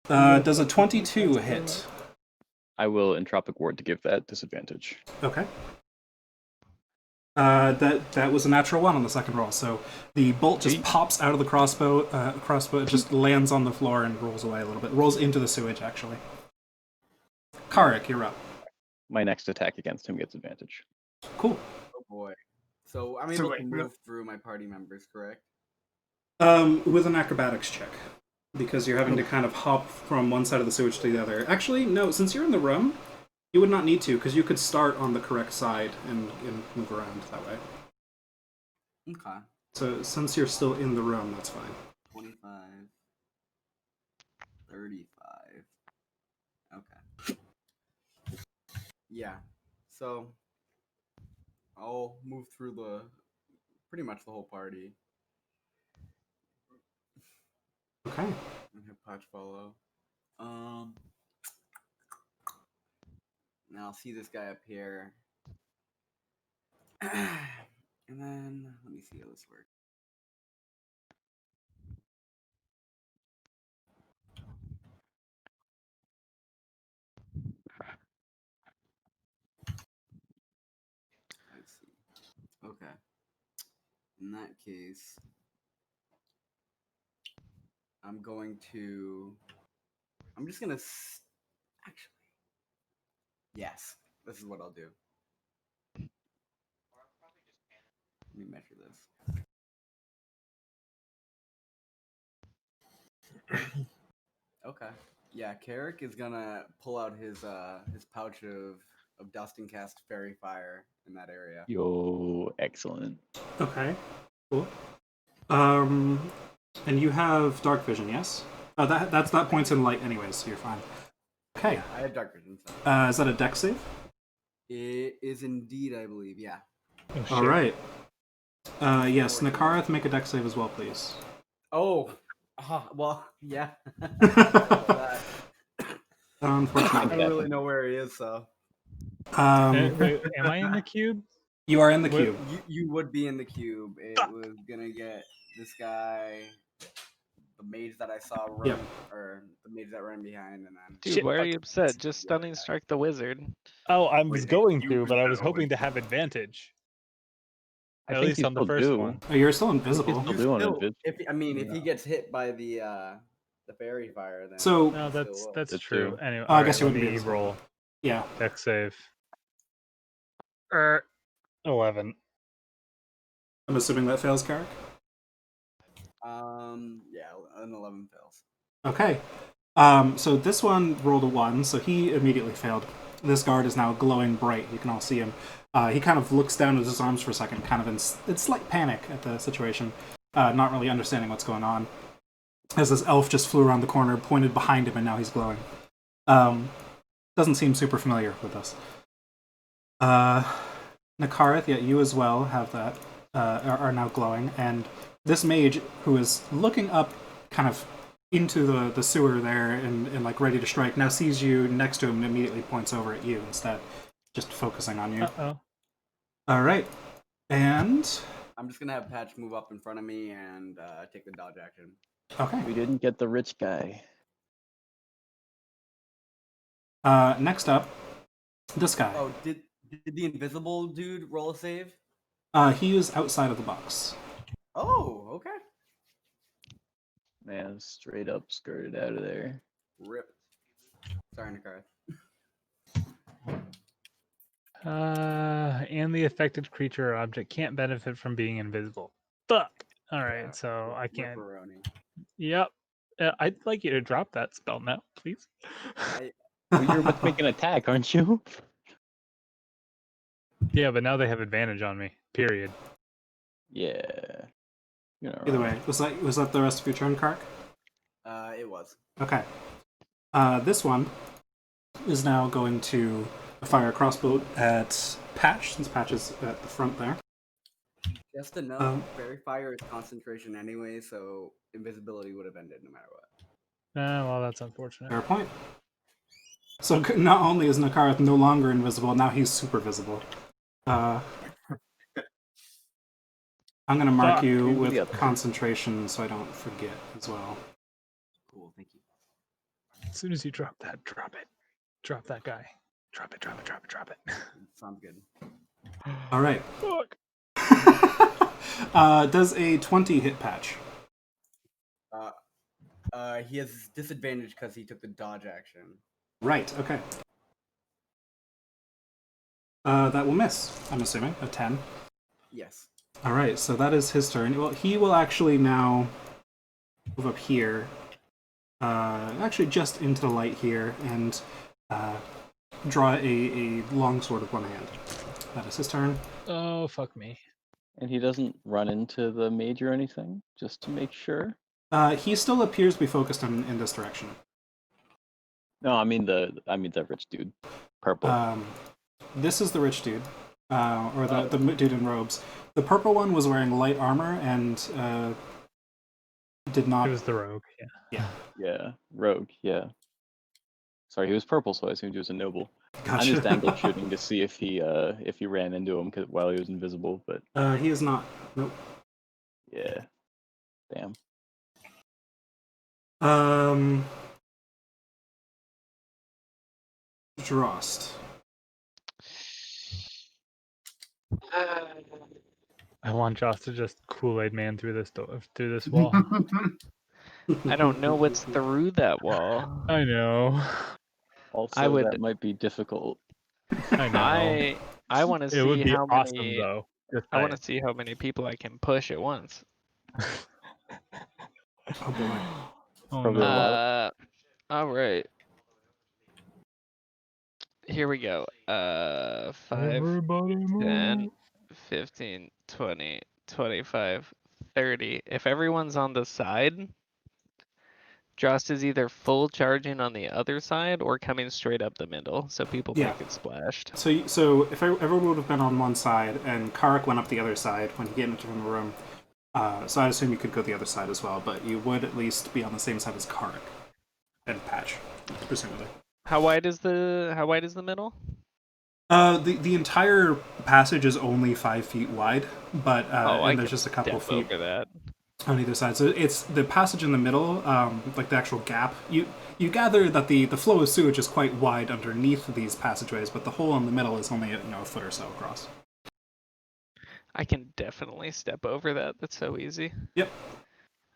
Does a 22 hit? I will entropic ward to give that disadvantage. Okay. That was a natural 1 on the second roll, so the bolt just pops out of the crossbow. It just lands on the floor and rolls away a little bit. Rolls into the sewage, actually. Karik, you're up. My next attack against him gets advantage. Cool. Oh boy. So I'm So able wait, to no- move through my party members, correct? With an acrobatics check, because you're having to kind of hop from one side of the sewage to the other. Actually, no, since you're in the room, you would not need to, because you could start on the correct side and move around that way. Okay. So since you're still in the room, that's fine. 25. 35. Okay. Yeah. So I'll move through pretty much the whole party Okay. and have Patch follow. Now I'll see this guy up here. And then let me see how this works. Let's see. Okay. In that case, I'm just gonna actually. Yes, this is what I'll do. Let me measure this. Okay. Yeah, Carrick is gonna pull out his pouch of dust and cast fairy fire in that area. Yo, excellent. Okay. Cool. And you have dark vision, yes? Oh, that points in light anyways, so you're fine. Okay. Yeah, I have dark vision. So. Is that a dex save? It is indeed, I believe. Yeah. Oh, shit. All right. Yes, Nakarath, make a dex save as well, please. Oh. Well, yeah. I Unfortunately. don't really know where he is, so Wait, am I in the cube? You are in the Wait, cube. you would be in the cube. It was gonna get this guy, the mage that I saw run, Yep. or the mage that ran behind, and then Dude, Shit, why are fuck. you upset? Just stunning strike the wizard. Oh, I was Wait, going you to, was but I was gonna hoping to win. have advantage. I At think least you on the still first do. one. Oh, you're still He's invisible. still doing still, it. if he gets hit by the fairy fire, then So, No, he that's still will. that's That's true. true. Anyway, Oh, I guess you let wouldn't be me visible. roll yeah. dex save. 11. I'm assuming that fails, Karik? Yeah, an 11 fails. Okay. So this one rolled a 1, so he immediately failed. This guard is now glowing bright. You can all see him. He kind of looks down at his arms for a second, kind of in slight panic at the situation, not really understanding what's going on. As this elf just flew around the corner, pointed behind him, and now he's glowing. Doesn't seem super familiar with us. Nakareth, yeah, you as well have that, are now glowing, and this mage, who is looking up kind of into the sewer there and like ready to strike, now sees you next to him and immediately points over at you instead, just focusing on you. Uh-oh. All right. And I'm just gonna have Patch move up in front of me and take the dodge action. okay. We didn't get the rich guy. Next up, this guy. Oh, did the invisible dude roll a save? He is outside of the box. Oh, okay. Man, straight up skirted out of there. Rip. Sorry, Nakara. And the affected creature or object can't benefit from being invisible. Fuck. All right, Yeah, so I can't. Ripperoni. Yep. I'd like you to drop that spell now, please. Well, you're about to make an attack, aren't you? Yeah, but now they have advantage on me. Period. Yeah. You're not Either wrong. way, was that the rest of your turn, Kark? It was. Okay. This one is now going to fire a crossbow at Patch, since Patch is at the front there. Just to know, Fairy Fire is concentration anyway, so invisibility would have ended no matter what. Well, that's unfortunate. Fair point. So not only is Nakarath no longer invisible, now he's super visible. I'm going to mark Fuck. you Do the with other. concentration so I don't forget as well. Cool, thank you. As soon as you drop that, drop it. Drop that guy. Drop it, drop it, drop it, drop it. Sounds good. All right. Fuck. Does a 20 hit Patch? He has disadvantage because he took the dodge action. Right, okay. That will miss, I'm assuming. A 10. Yes. Alright, so that is his turn. Well, he will actually now move up here. Actually just into the light here, and draw a long sword with one hand. That is his turn. Oh, fuck me. And he doesn't run into the mage or anything, just to make sure. He still appears to be focused in this direction. No, I mean the rich dude, purple. This is the rich dude, or the dude in robes. The purple one was wearing light armor and did not. It was the rogue, yeah. Yeah, rogue. Yeah. Sorry, he was purple, so I assumed he was a noble. Gotcha. I'm just angle shooting to see if he ran into him while he was invisible, but He is not. Nope. yeah, damn. Drost. I want Joss to just Kool-Aid man through this wall. I don't know what's through that wall. I know. Also, would- that might be difficult. I know. I want to It would see be how awesome many. though. Just I want to saying. see how many people I can push at once. Oh boy. Oh Probably a no. lot. All right. Here we go. 5, Everybody move. 10, 15, 20, 25, 30. If everyone's on the side, Jost is either full charging on the other side or coming straight up the middle, so people Yeah. might get splashed. So if everyone would have been on one side and Karak went up the other side when he came into the room, so I assume you could go the other side as well, but you would at least be on the same side as Karak and Patch, presumably. How wide is the middle? The entire passage is only 5 feet wide, but I and there's can just a couple step feet over that. on either side. So it's the passage in the middle, like the actual gap. You gather that the flow of sewage is quite wide underneath these passageways, but the hole in the middle is only a foot or so across. I can definitely step over that. That's so easy. Yep.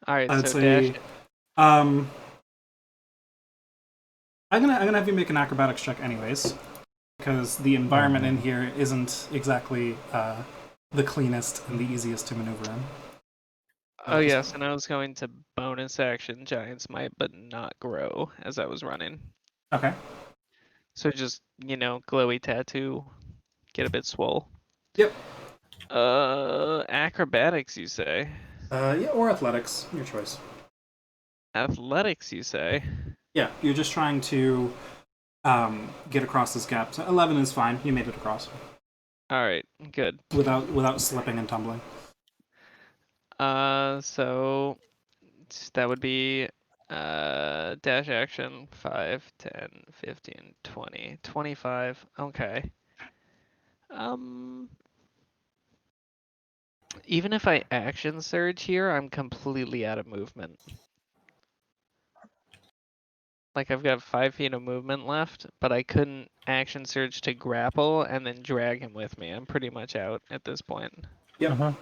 All right, I'd so say, dash. I'm gonna have you make an acrobatics check anyways, because the environment in here isn't exactly the cleanest and the easiest to maneuver in. Oh yes, and I was going to bonus action Giant's Might, but not grow as I was running. Okay. So just glowy tattoo, get a bit swole. Yep. Acrobatics, you say? Yeah, or athletics, your choice. Athletics, you say? Yeah, you're just trying to get across this gap. So 11 is fine. You made it across All right, good. without slipping and tumbling. So that would be dash action 5, 10, 15, 20, 25. Okay. Even if I action surge here, I'm completely out of movement. Like I've got 5 feet of movement left, but I couldn't action surge to grapple and then drag him with me. I'm pretty much out at this point. Yep.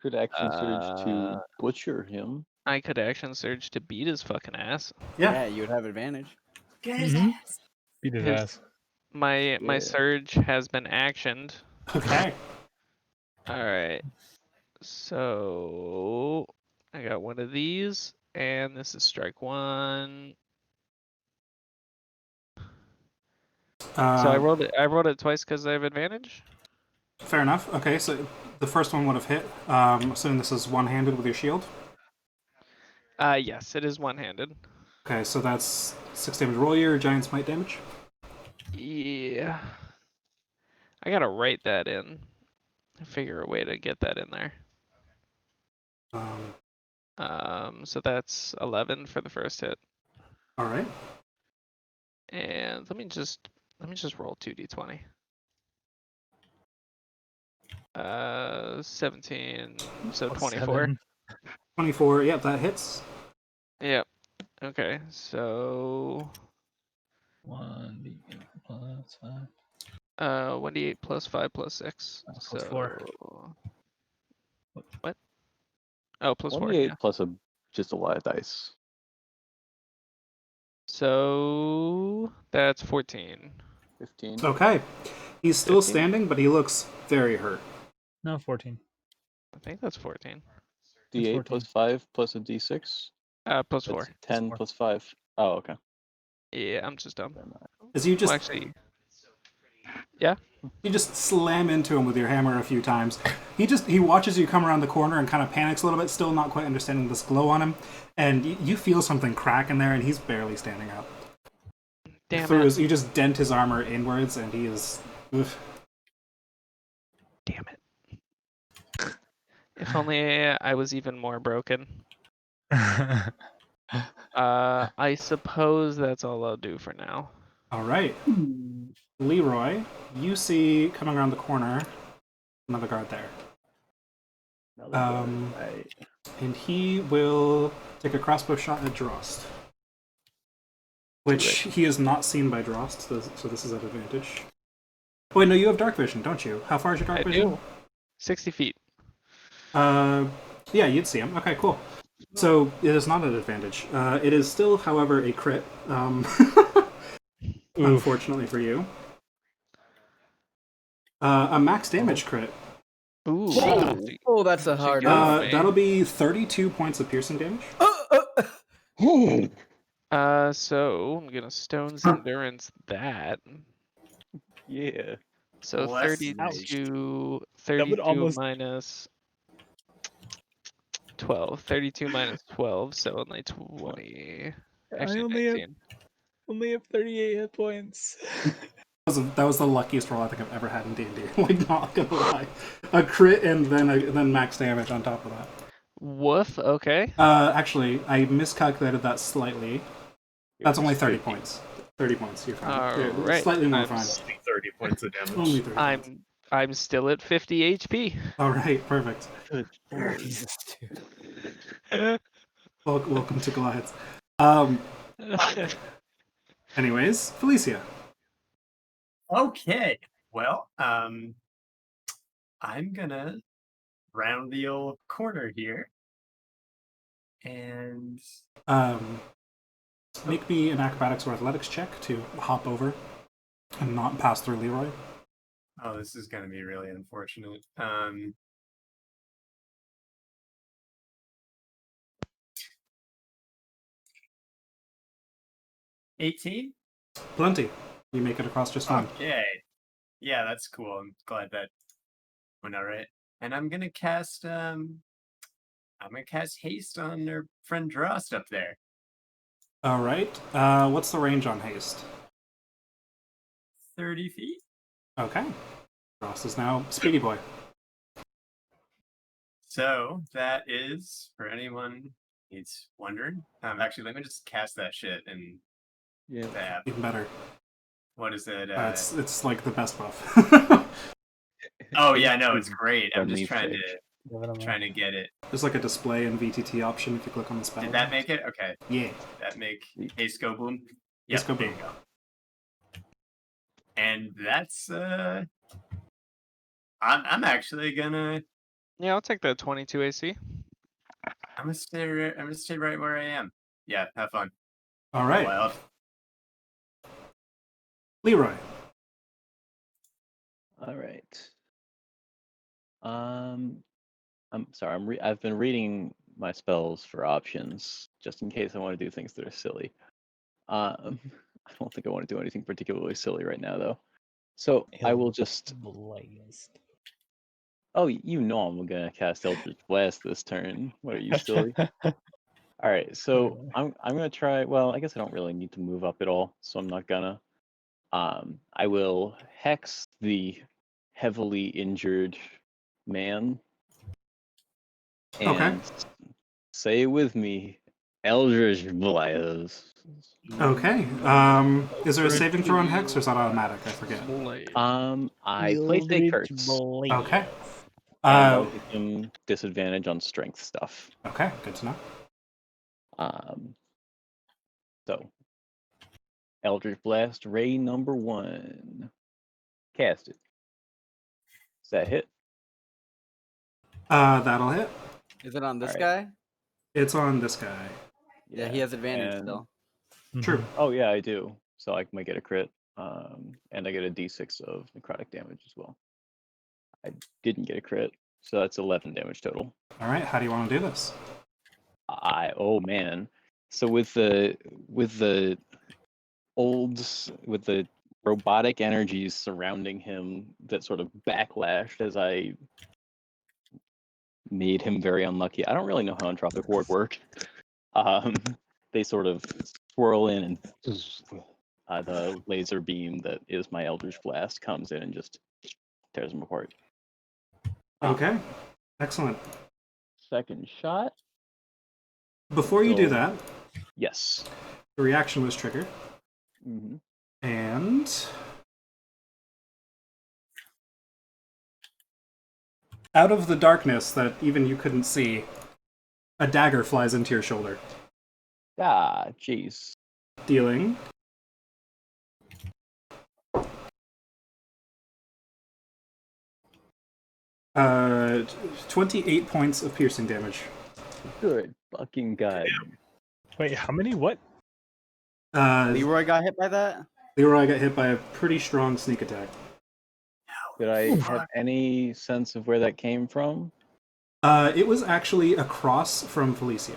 Could action surge to butcher him. I could action surge to beat his fucking ass. Yeah. You would have advantage. Get his ass. Beat his His- ass. My Yeah. surge has been actioned. Okay. All right. So I got one of these. and this is strike one. So I rolled it twice because I have advantage. Fair enough. Okay, so the first one would have hit. Assuming this is one-handed with your shield. Yes, it is one-handed. Okay, so that's 6 damage. Roll your giant smite damage. Yeah. I gotta write that in. Figure a way to get that in there. So that's 11 for the first hit. All right. And let me just roll 2d20. 17, so Plus 24. 7. 24. Yep, that hits. Yep. Okay, so 1d8 plus 5. 1d8 plus 5 plus 6. Plus So 4. what? Oh, plus 4. 1d8 Yeah. plus just a live dice. So that's 14. 15. Okay. He's still 15? standing, but he looks very hurt. No, 14. I think that's 14. It's D8 14. plus 5 plus a d6. Plus 4. That's 10 4. plus 5. Oh, okay. Yeah, I'm just dumb. As you just Well, actually, yeah. you just slam into him with your hammer a few times. He watches you come around the corner and kind of panics a little bit, still not quite understanding this glow on him. And you feel something crack in there, and he's barely standing up. Damn it. You just dent his armor inwards, and he is. Oof. Damn it. If only I was even more broken. I suppose that's all I'll do for now. All right, Leroy, you see coming around the corner another guard there. And he will take a crossbow shot at Drost. Which he is not seen by Drost, so this is at advantage. Oh, wait, no, you have dark vision, don't you? How far is your dark vision? Do. 60 feet. Yeah, you'd see him. Okay, cool. So it is not an advantage. It is still, however, a crit. Unfortunately for you. A max damage crit. Ooh. Oh, that's a hard Yeah. one. Okay. That'll be 32 points of piercing damage. So I'm gonna Stone's Endurance that. Yeah. So Bless 32 would almost- minus 12. 32 minus 12, so only 20. Actually, I only have 19. 38 hit points. That was the luckiest roll I think I've ever had in D&D. Like, not gonna lie. A crit and then max damage on top of that. Woof, okay. Actually, I miscalculated that slightly. That's only 30 50. points. 30 points, you're fine. All Yeah, right. Slightly more I'm fine. s- 30 points of damage. Only 30 points. I'm still at 50 HP. Alright, perfect. Good. Jesus, dude. Welcome to Goliaths. Anyways, Felicia. Okay. Well, I'm gonna round the old corner here. And Make me an acrobatics or athletics check to hop over and not pass through Leroy. oh, this is gonna be really unfortunate. 18? Plenty. You make it across just fine. Okay. Yeah, that's cool. I'm glad that went all right. And I'm gonna cast haste on our friend Drost up there. Alright. What's the range on haste? 30 feet. Okay. Ross is now Speedy Boy. So that is, for anyone who's wondering, actually, let me just cast that shit and Yeah. tab. Even better. What is it? It's like the best buff. Oh yeah, no, it's great. I'm just Friendly trying to get it. There's like a display and VTT option if you click on the spell. Did that make it? Okay. Yeah. Did that make haste go boom? Haste go there boom. you go. And that's I'm actually gonna Yeah, I'll take that 22 AC. I'm gonna stay right where I am. Yeah, have fun. All right. Wild. Leroy. All right. I'm sorry. I've been reading my spells for options, just in case I want to do things that are silly. I don't think I want to do anything particularly silly right now, though. So I will just. Blazed. Oh, you know I'm gonna cast Eldritch Blast this turn. What are you, silly? All right, so I'm gonna try. Well, I guess I don't really need to move up at all, so I'm not gonna. I will hex the heavily injured man Okay. and say with me, Eldritch Blast. Okay. Is there a saving throw on Hex, or is that automatic? I forget. I place a curse, Okay. and I'll give him disadvantage on strength stuff. Okay, good to know. So Eldritch Blast, ray number 1. Cast it. Does that hit? That'll hit. Is it on this Alright. guy? It's on this guy. Yeah, he has advantage and- still. True. Oh yeah, I do. So I might get a crit, and I get a d6 of necrotic damage as well. I didn't get a crit, so that's 11 damage total. All right. How do you want to do this? Oh man. So with the robotic energies surrounding him that sort of backlashed as I made him very unlucky. I don't really know how Entropic Ward work. They sort of swirl in, and the laser beam that is my Eldritch Blast comes in and just tears them apart. Okay. Excellent. Second shot. Before you do So- that, Yes. the reaction was triggered, hmm and out of the darkness that even you couldn't see, a dagger flies into your shoulder, Ah, jeez. dealing 28 points of piercing damage. Good fucking God. Wait, how many? What? Leroy got hit by that? Leroy got hit by a pretty strong sneak attack. Did I have any sense of where that came from? It was actually across from Felicia.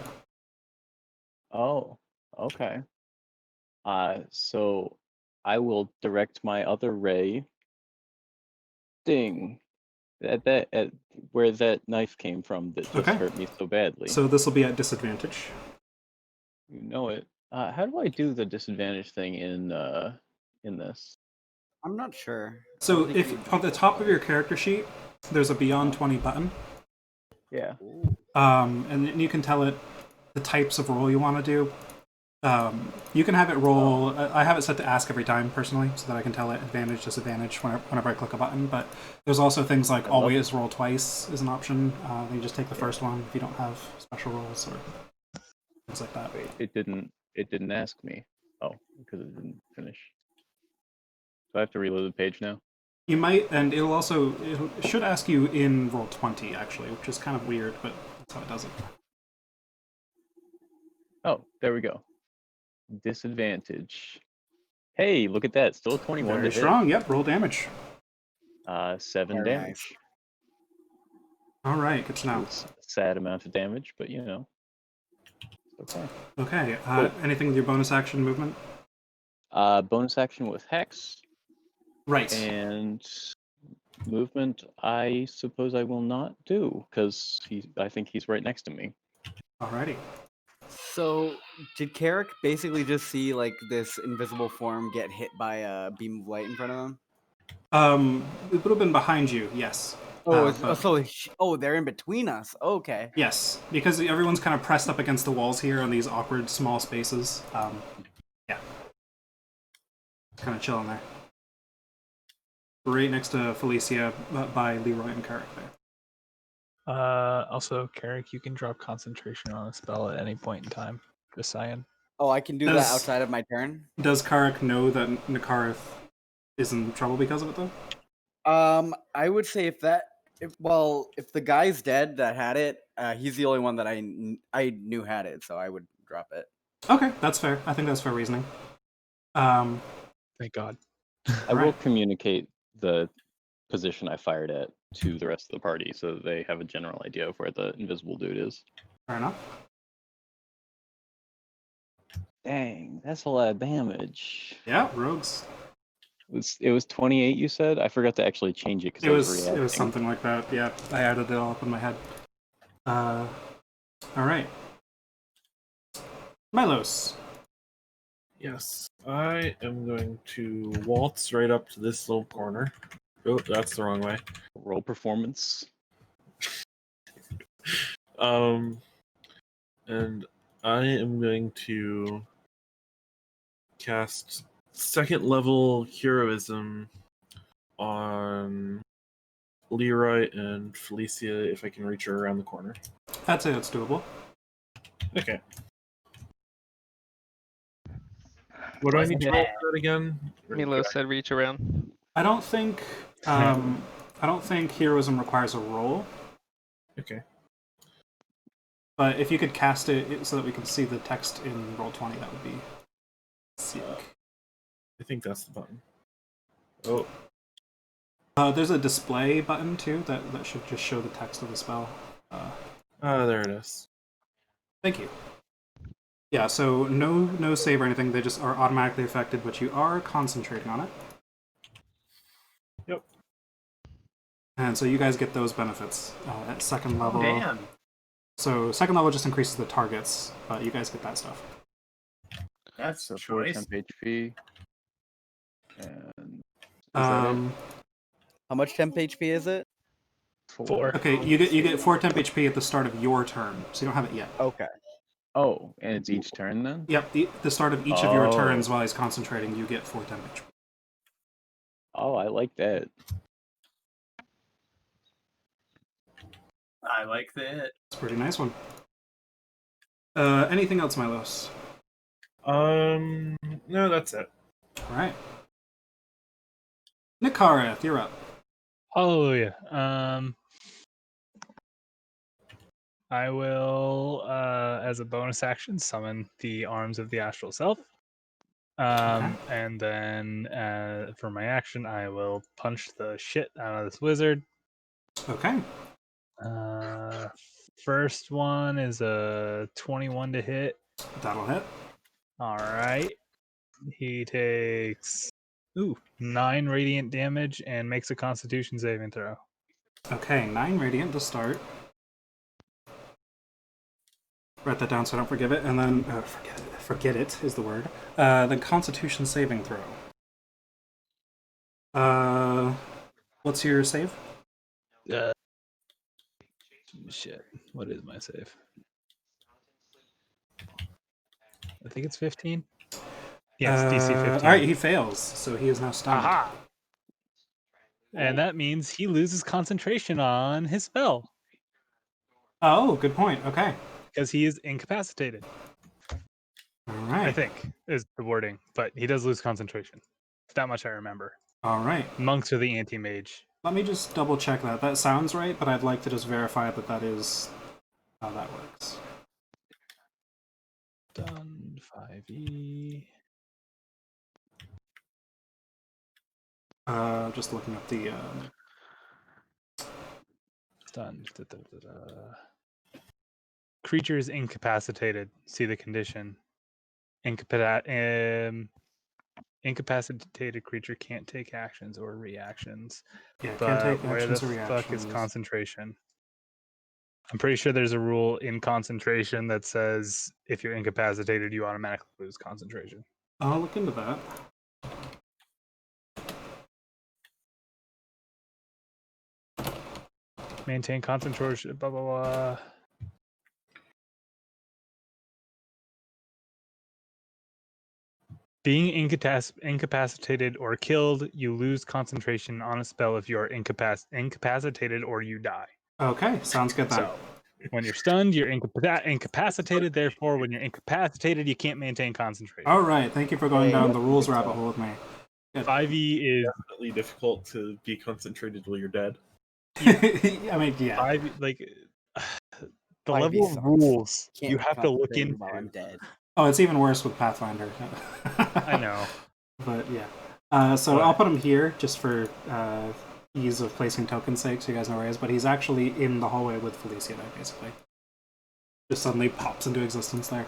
Oh, okay. So I will direct my other ray. Ding. At where that knife came from that just Okay. hurt me so badly. So this will be at disadvantage. You know it. How do I do the disadvantage thing in this? I'm not sure. So I think if on the top of your character sheet, there's a Beyond 20 button, Yeah. and you can tell it the types of roll you want to do. You can have it roll. I have it set to ask every time personally, so that I can tell it advantage, disadvantage whenever I click a button. But there's also things like always roll twice is an option. Then you just take the first one if you don't have special rolls or things like that. Wait, it didn't ask me. Oh, because it didn't finish. Do I have to reload the page now? You might, and it should ask you in roll 20 actually, which is kind of weird, but that's how it does it. Oh, there we go. Disadvantage. Hey, look at that. Still a 21 Very to hit. strong. Yep, roll damage. 7 Very damage. nice. All right, good to know. It's a sad amount of damage, but you know. It's okay. Okay, Cool. anything with your bonus action movement? Bonus action with Hex Right. and movement. I suppose I will not do because I think he's right next to me. Alrighty. So, did Carrick basically just see like this invisible form get hit by a beam of light in front of him? It would have been behind you, yes. Oh, But- they're in between us. Okay. Yes, because everyone's kind of pressed up against the walls here on these awkward small spaces. Yeah. Kind of chilling there. Right next to Felicia by Leroy and Carrick there. Also, Carrick, you can drop concentration on a spell at any point in time. Just saying. Oh, I can do that Does- outside of my turn. Does Carrick know that Nakareth is in trouble because of it, though? I would say if the guy's dead that had it, he's the only one that I knew had it, so I would drop it. Okay, that's fair. I think that's fair reasoning. Thank God. I will Alright. communicate the position I fired at to the rest of the party so that they have a general idea of where the invisible dude is. Fair enough. Dang, that's a lot of damage. Yeah, rogues. It was 28, you said? I forgot to actually change it because It I was was reacting. something like that. Yeah, I added it all up in my head. All right. Milos. Yes, I am going to waltz right up to this little corner. Oh, that's the wrong way. Roll performance. And I am going to cast second level heroism on Leroy and Felicia if I can reach her around the corner. I'd say that's doable. Okay. What do I need to roll for that again? Milo said reach around. I don't think heroism requires a roll, Okay. but if you could cast it so that we can see the text in Roll20, that would be sick. I think that's the button. Oh. There's a display button too that should just show the text of the spell. There it is. Thank you. Yeah, so no save or anything. They just are automatically affected, but you are concentrating on it. Yep. And so you guys get those benefits at second level. Damn. So second level just increases the targets, but you guys get that stuff. That's So a 4 choice. temp HP. And How much temp HP is it? 4. Okay, you get 4 temp HP at the start of your turn, so you don't have it yet. Okay. Oh, and it's each turn then? Yep, the start of each of your Oh. turns while he's concentrating, you get 4 temp HP. Oh, I like that. I like that. It's a pretty nice one. Anything else, Milos? No, that's it. All right. Nikareth, you're up. Hallelujah. I will, as a bonus action, summon the arms of the astral self. And then for my action, I will punch the shit out of this wizard. Okay. First one is a 21 to hit. That'll hit. All right. He takes 9 radiant damage and makes a Constitution saving throw. Okay, 9 radiant to start. Write that down so I don't forget it, and then forget it is the word. Then Constitution saving throw. What's your save? Shit. What is my save? I think it's 15. Yeah, it's DC 15. All right, he fails, so he is now stunned. Aha! And that means he loses concentration on his spell Oh, good point. Okay. because he is incapacitated. All right. I think is the wording, but he does lose concentration. That much I remember. All right. Monks are the anti-mage. Let me just double check that. That sounds right, but I'd like to just verify that that is how that works. Done 5e. Just looking up the. Done. Creature is incapacitated. See the condition. Incapacitated creature can't take actions or reactions. Yeah, can't But take where actions the or fuck is reactions. concentration? I'm pretty sure there's a rule in concentration that says if you're incapacitated, you automatically lose concentration. I'll look into that. Maintain concentration, blah, blah, blah. Being incapacitated or killed, you lose concentration on a spell if you are incapacitated or you die. Okay, sounds good then. So, when you're stunned, you're incapacitated. Therefore, when you're incapacitated, you can't maintain concentration. All right, thank you for going down the rules rabbit hole with me. 5e is Definitely difficult to be concentrated while you're dead. I mean, yeah. 5e, like the 5e level of sucks. rules Can't you be have to look concentrated into. while I'm dead. Oh, it's even worse with Pathfinder. I know. But yeah. So I'll put him here just for ease of placing token's sake, so you guys know where he is. But he's actually in the hallway with Felicia, basically. just suddenly pops into existence there.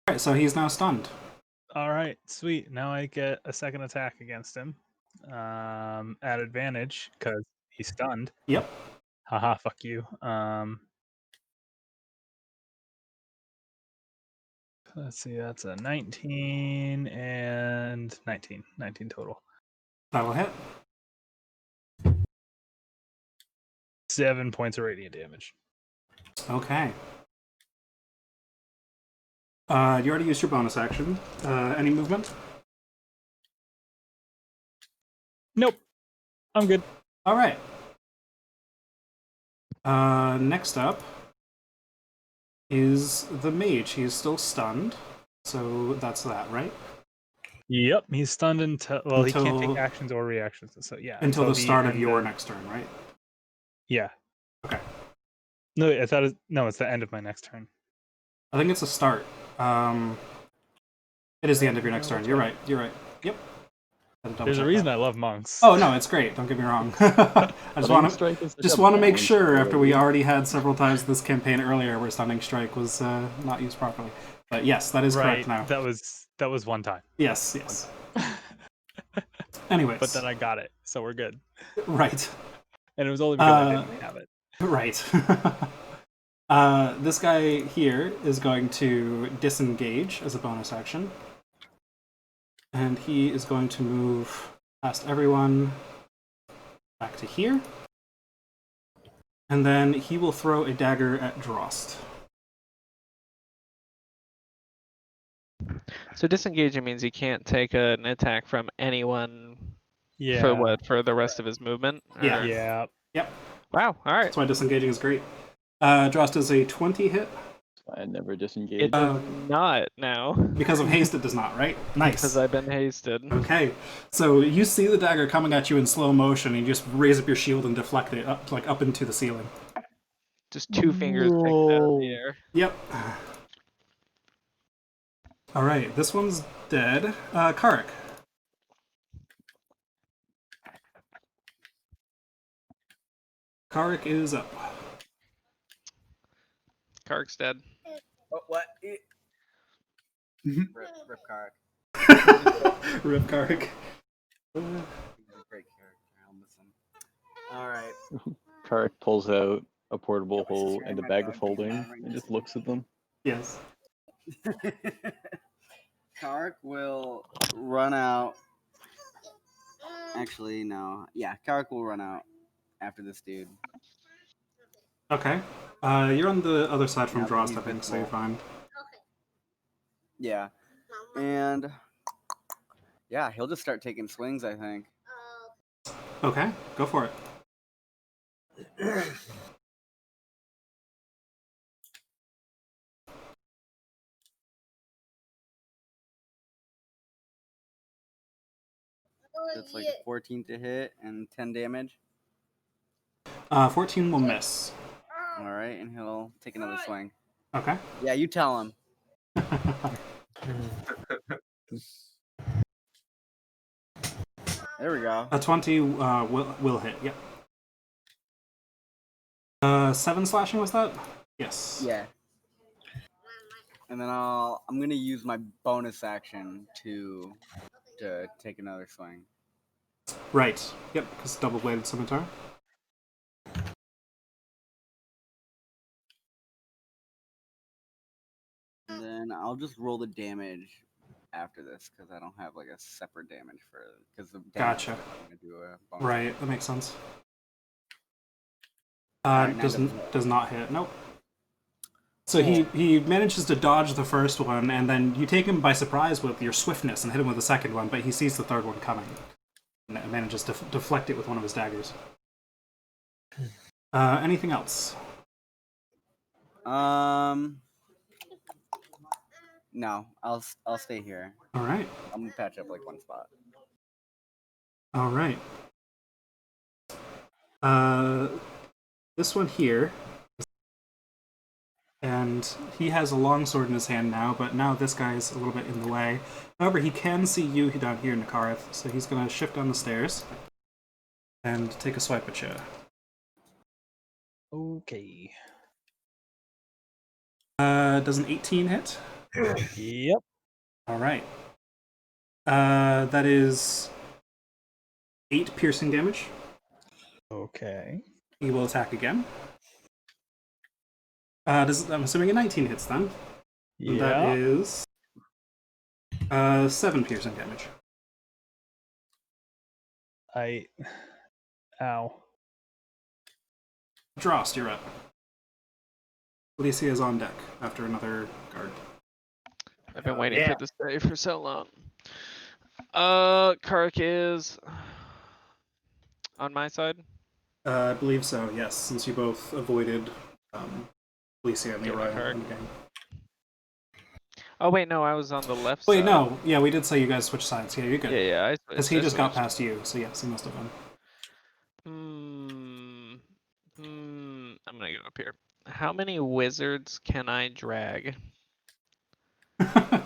Alright, so he's now stunned. All right, sweet. Now I get a second attack against him, at advantage because he's stunned. Yep. Haha, fuck you. Let's see, that's a 19 and 19. 19 total. That will hit. 7 points of radiant damage. Okay. You already used your bonus action. Any movement? Nope. I'm good. Alright. Next up is the mage. He is still stunned. So that's that, right? Yep, he's stunned until he can't Until- take actions or reactions. So yeah, Until the start of end your next turn, right? Yeah. Okay. No, I thought it's the end of my next turn. I think it's a start. It is the end of your next turn. You're right. You're right. Yep. Had to double There's a check reason that. I love monks. Oh no, it's great. Don't get me wrong. I just want to Strike is such just a want to make balanced sure after we ability. already had several times this campaign earlier where Stunning Strike was not used properly. But yes, that is right. correct now. That was one time. Yes, yes. Anyways, But then I got it, so we're good. right, And it was only because I didn't have it. right. This guy here is going to disengage as a bonus action. And he is going to move past everyone back to here. And then he will throw a dagger at Drost. So disengaging means he can't take an attack from anyone Yeah. for what? For the rest of his movement? Yeah. Or- Yeah. Yep, Wow, alright. that's why disengaging is great. Drost is a 20 hit. I never disengaged. It does not now. Because of haste, it does not, right? Nice. Because I've been hasted. Okay, so you see the dagger coming at you in slow motion, and you just raise up your shield and deflect it up into the ceiling. Just 2 fingers picked out of the air. Yep. All right, this one's dead. Karik. Karik is up. Kark's dead. Oh, what? Mhm. Rip Karik. Rip Karik. He's a great character. I'll miss him. All right. Karik pulls out a portable Let's just hole grab and a my bag dog of holding and and just looks at them. Yes. Karik will run out. Actually, no. Yeah, Karik will run out after this dude. Okay. You're on the other side from Yeah, Drost, he's I think, so you're visible. fine. Yeah. And yeah, he'll just start taking swings, I think. Okay, go for it. It's like a 14 to hit and 10 damage. 14 will miss. All right, and he'll take another swing. Okay. Yeah, you tell him. There we go. A 20 will hit, yep. 7 slashing was that? Yes. Yeah. And then I'm gonna use my bonus action to take another swing. Right. Yep, because double-bladed scimitar. And then I'll just roll the damage after this because I don't have like a separate damage for because the damage Gotcha. I'm gonna do a bonus. Right, that makes sense. Alright, Does not hit. Nope. So he manages to dodge the first one, and then you take him by surprise with your swiftness and hit him with the second one, but he sees the third one coming and manages to deflect it with one of his daggers. Anything else? No, I'll stay here. All right. I'm gonna patch up like one spot. All right. This one here, and he has a long sword in his hand now, but now this guy's a little bit in the way. However, he can see you down here, Nakareth, so he's going to shift down the stairs and take a swipe at you. Okay. Does an 18 hit? Yep. All right. That is 8 piercing damage. Okay. He will attack again. I'm assuming a 19 hits then. And that Yeah. is 7 piercing damage. Ow. Drost, you're up. Felicia is on deck after another guard. I've been Oh, waiting yeah. for this day for so long. Kark is on my side. I believe so, yes, since you both avoided Felicia and Damn it, Leroy Kark. in the game. Oh wait, no, I was on the left Wait, side. no. Yeah, we did say you guys switched sides. Yeah, you're good. Yeah, I Because switched. he just got past you, so yes, he must have been. I'm gonna go up here. How many wizards can I drag?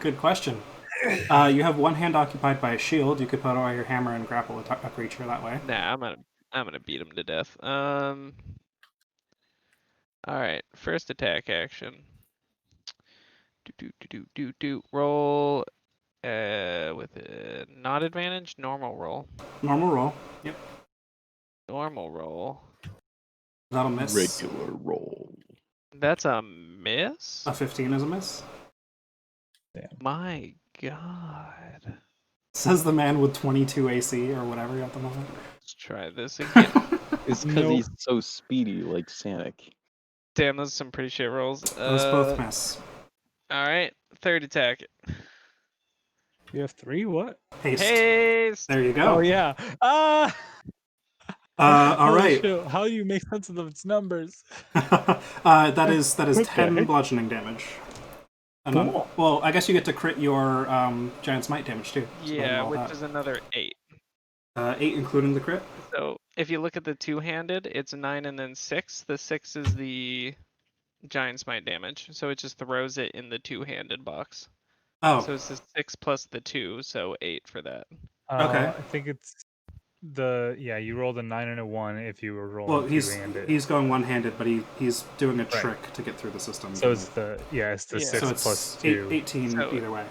Good question. You have one hand occupied by a shield. You could put away your hammer and grapple a creature that way. Nah, I'm gonna beat him to death. All right, first attack action. Roll with a not advantage, normal roll. Normal roll. Yep. Normal roll. That'll miss. Regular roll. That's a miss? A 15 is a miss. My god. Says the man with 22 AC or whatever at the moment. Let's try this again. It's because Nope. he's so speedy, like Sanic. Damn, those are some pretty shit rolls. Those both miss. Alright, third attack. You have 3? What? Haste. Haste! There you go. Oh yeah. Ah. All Holy right. shit, how do you make sense of those numbers? that is 10 Okay. bludgeoning damage. And Cool. well, I guess you get to crit your giant smite damage too. So Yeah, roll which that. is another 8. 8 including the crit. So if you look at the two-handed, it's 9 and then 6. The 6 is the giant smite damage, so it just throws it in the two-handed box. Oh, So it's the 6 plus the 2, so 8 for that. Okay. I think it's you rolled a 9 and a 1 if you were rolling well, he's two-handed. going one-handed, but he's doing a Right. trick to get through the system. So it's the Yeah. 6 so it's plus 2. 18 So- either way.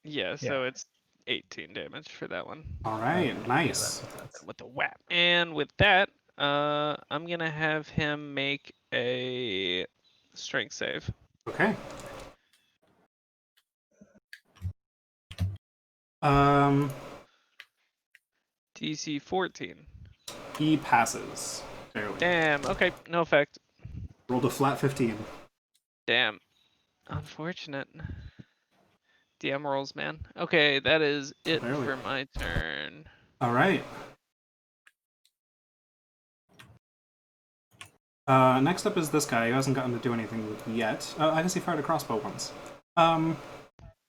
Yeah, so it's 18 damage for that one. All right, Okay, nice. Yeah, that makes sense. With the whap. And with that, I'm gonna have him make a strength save. Okay. Um, DC 14. he passes. Barely. Damn, okay, no effect. Rolled a flat 15. Damn. Unfortunate. DM rolls, man. Okay, that is it Barely. for my turn. All right. Next up is this guy who hasn't gotten to do anything yet. I guess he fired a crossbow once.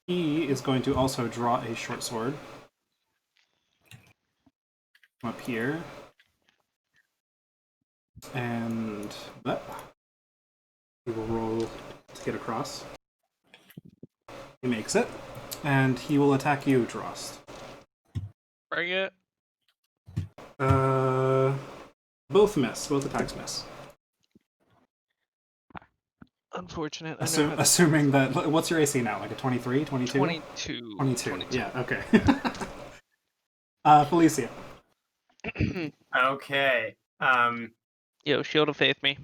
He is going to also draw a short sword. Come up here. And that. He will roll to get across. He makes it. And he will attack you, Drost. Bring it. Both miss. Both attacks miss. Unfortunate. I know how to- Assuming that... What's your AC now? Like a 23? 22? 22. 22. Yeah, okay. Felicia. Okay. Yo, Shield of Faith me.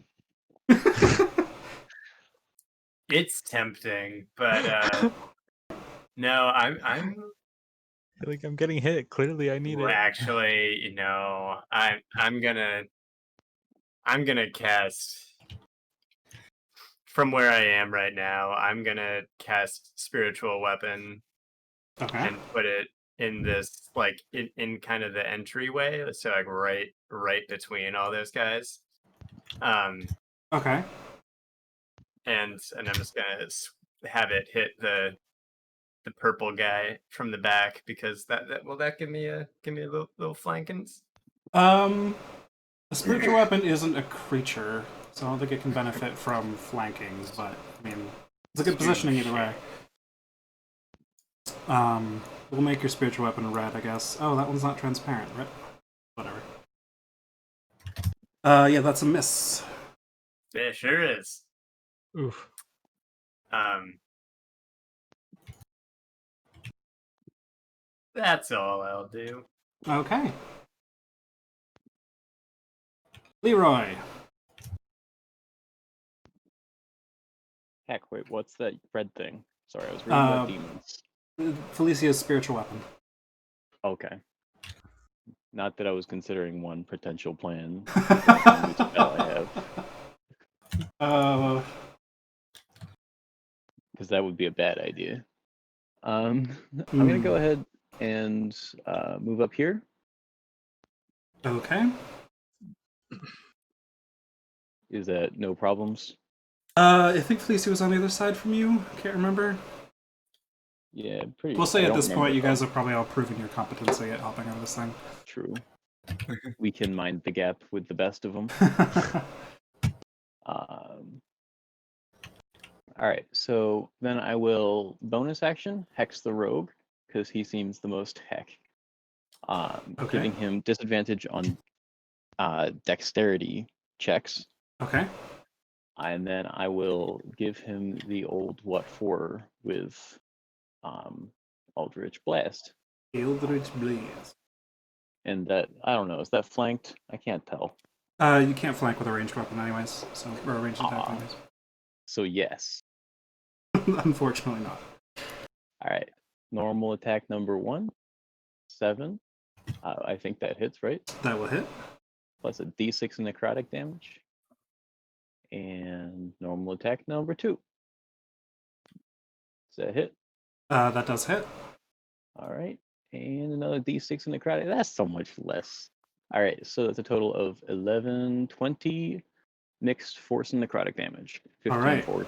It's tempting, but no, I'm I feel like I'm getting hit. Clearly, I need well, it. actually, I'm gonna cast from where I am right now. I'm gonna cast spiritual weapon Okay. and put it in this like in kind of the entryway, so like right between all those guys. Okay. And I'm just gonna have it hit the purple guy from the back because that will that give me a little flankings. A spiritual weapon isn't a creature, so I don't think it can benefit from flanking, but, I mean, it's a good positioning either way. We'll make your spiritual weapon red, I guess. Oh, that one's not transparent, right? Whatever. Yeah, that's a miss. It sure is. Oof. That's all I'll do. Okay. Leroy. Heck, wait, what's that red thing? Sorry, I was reading about demons. Felicia's spiritual weapon. Okay. Not that I was considering one potential plan. Which spell I have. Because that would be a bad idea. I'm gonna go ahead and move up here. Okay. Is that no problems? I think Felicia was on the other side from you. Can't remember. Yeah, pretty. We'll say I at don't this point remember you guys though. have probably all proven your competency at helping over this thing. True. We can mind the gap with the best of them. All right, so then I will bonus action hex the rogue because he seems the most heck. Giving him disadvantage on dexterity checks. Okay. And then I will give him the old what for with Eldritch Blast. Eldritch Blast. And that, I don't know, is that flanked? I can't tell. You can't flank with a ranged weapon anyways, or a ranged attack anyways. So yes. Unfortunately not. Alright. Normal attack number 1. 7. I think that hits, right? That will hit. Plus a d6 of necrotic damage. And normal attack number 2. Does that hit? That does hit. Alright. And another d6 of necrotic. That's so much less. Alright, so that's a total of 11, 20 mixed force and necrotic damage. 15 force.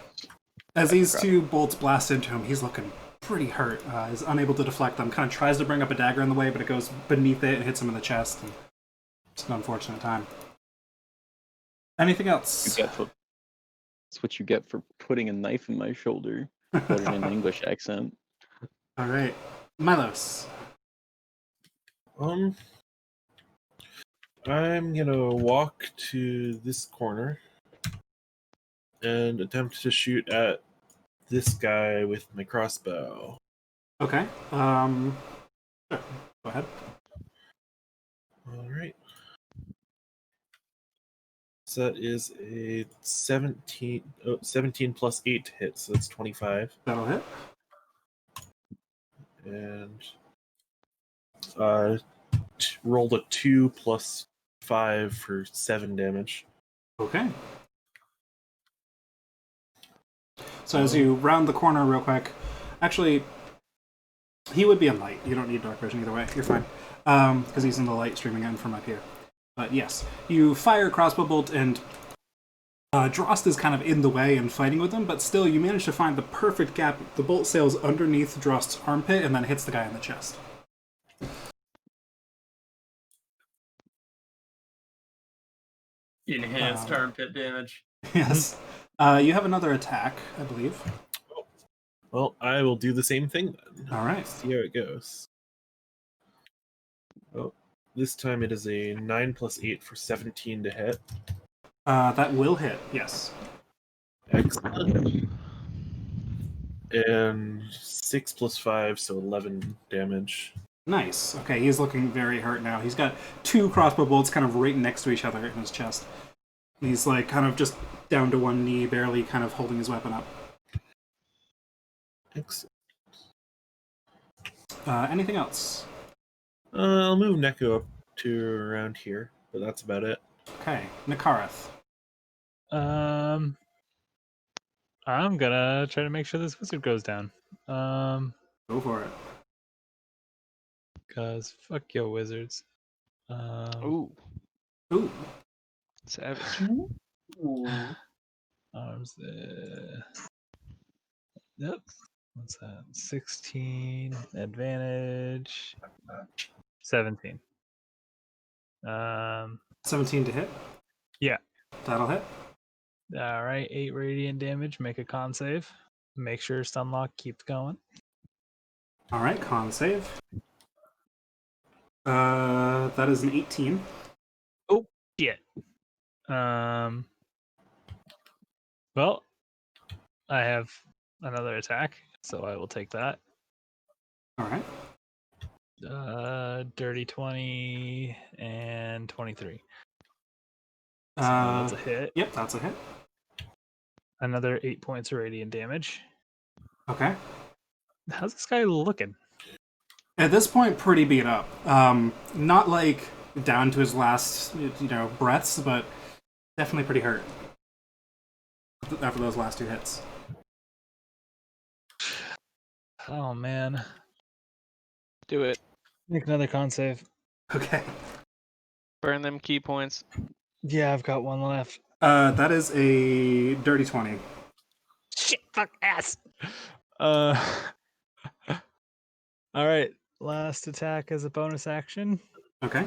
As these two bolts blast into him, he's looking pretty hurt. He's unable to deflect them. Kind of tries to bring up a dagger in the way, but it goes beneath it and hits him in the chest. And it's an unfortunate time. Anything else? That's what you get for putting a knife in my shoulder. Put it in an English accent. All right, Milos. I'm gonna walk to this corner and attempt to shoot at this guy with my crossbow. Okay. Sure. Go ahead. All right. So that is a 17 plus 8 hit, so that's 25. That'll hit. And rolled a 2 plus 5 for 7 damage. Okay. So as you round the corner real quick, actually, he would be in light. You don't need dark vision either way. You're fine. Because he's in the light streaming in from up here. But yes, you fire a crossbow bolt, and Drost is kind of in the way and fighting with him, but still you manage to find the perfect gap. The bolt sails underneath Drost's armpit and then hits the guy in the chest. Enhanced armpit damage. Yes. You have another attack, I believe. Well, I will do the same thing then. All right. See how it goes. Oh, this time it is a 9 plus 8 for 17 to hit. That will hit, yes. Excellent. And 6 plus 5, so 11 damage. Nice. Okay, he's looking very hurt now. He's got two crossbow bolts kind of right next to each other in his chest. He's like kind of just down to one knee, barely kind of holding his weapon up. Excellent. Anything else? I'll move Neko up to around here, but that's about it. Okay, Nakarath. I'm gonna try to make sure this wizard goes down. Go for it. Cause fuck your wizards. Ooh, Ooh. savage. Arms there. Yep. What's that? 16 advantage. 17. 17 to hit? Yeah. That'll hit. All right, 8 radiant damage. Make a con save. Make sure Stunlock keeps going. All right, con save. That is an 18. Oh, shit. Well, I have another attack, so I will take that. All right. Dirty 20 and 23. So that's a hit. Yep, that's a hit. Another 8 points of radiant damage. Okay. How's this guy looking? At this point, pretty beat up. Not like down to his last, breaths, but definitely pretty hurt after those last 2 hits. Oh man. Do it. Make another con save. Okay. Burn them key points. Yeah, I've got one left. That is a dirty 20. Shit, fuck ass. All right. Last attack as a bonus action. Okay.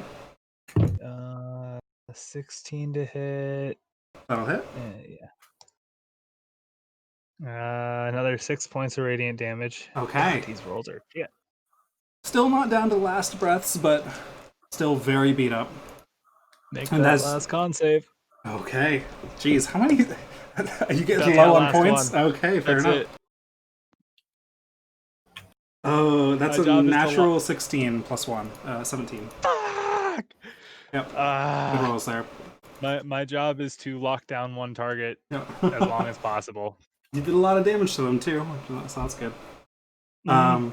16 to hit. That'll hit. Yeah. Another 6 points of radiant damage. Okay. God, these rolls are shit. Still not down to last breaths, but still very beat up. Make And that that's- last con save. Okay. Jeez, how many? Are you getting That's low my on last points? one. Okay, fair That's enough. it. Oh, that's My a job is to natural 16 plus 1. 17. Fuck! Yep. Good Ah, rolls there. my job is to lock down one target Yep. as long as possible. You did a lot of damage to them too, so that's good. Mhm.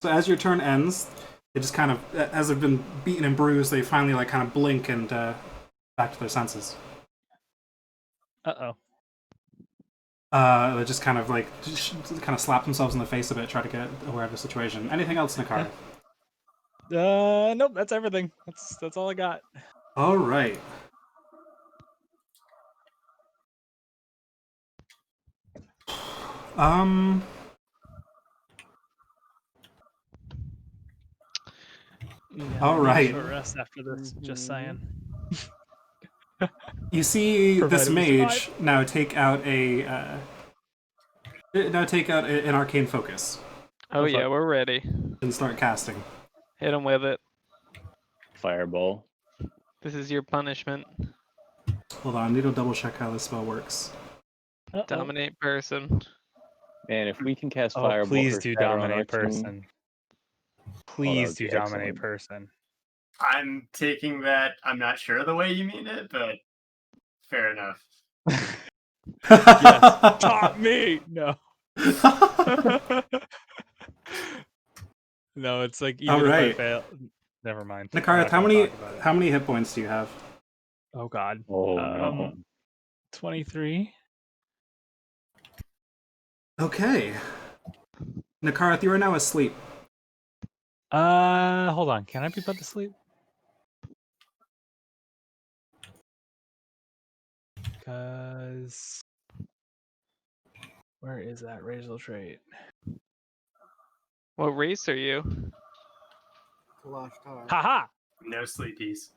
So as your turn ends, they just kind of, as they've been beaten and bruised, they finally like kind of blink and back to their senses. Uh-oh. They just kind of like kind of slap themselves in the face a bit, try to get aware of the situation. Anything else, Nakara? Nope, that's everything. That's all I got. All right. Yeah, All I need a right. short rest after this. Just saying. You see this Provided we mage now take out an arcane focus Oh Oh, yeah, fuck. we're ready. and start casting. Hit him with it. Fireball. This is your punishment. Hold on, I need to double check how this spell works. Uh-oh. Dominate person. Man, if we can cast Oh, Fireball please or do Shatter on our dominate team, person. Please would do be dominate excellent. person. I'm taking that. I'm not sure the way you mean it, but fair enough. Yes. Taught me. No. No, it's like even if I Alright. fail. Never mind. I'm Nakara, not gonna talk about it. how many hit points do you have? Oh God. Oh no. 23. Okay. Nakara, you are now asleep. Hold on. Can I be put to sleep? Because where is that racial trait? What race are you? Kalashtar. Haha. No sleepies.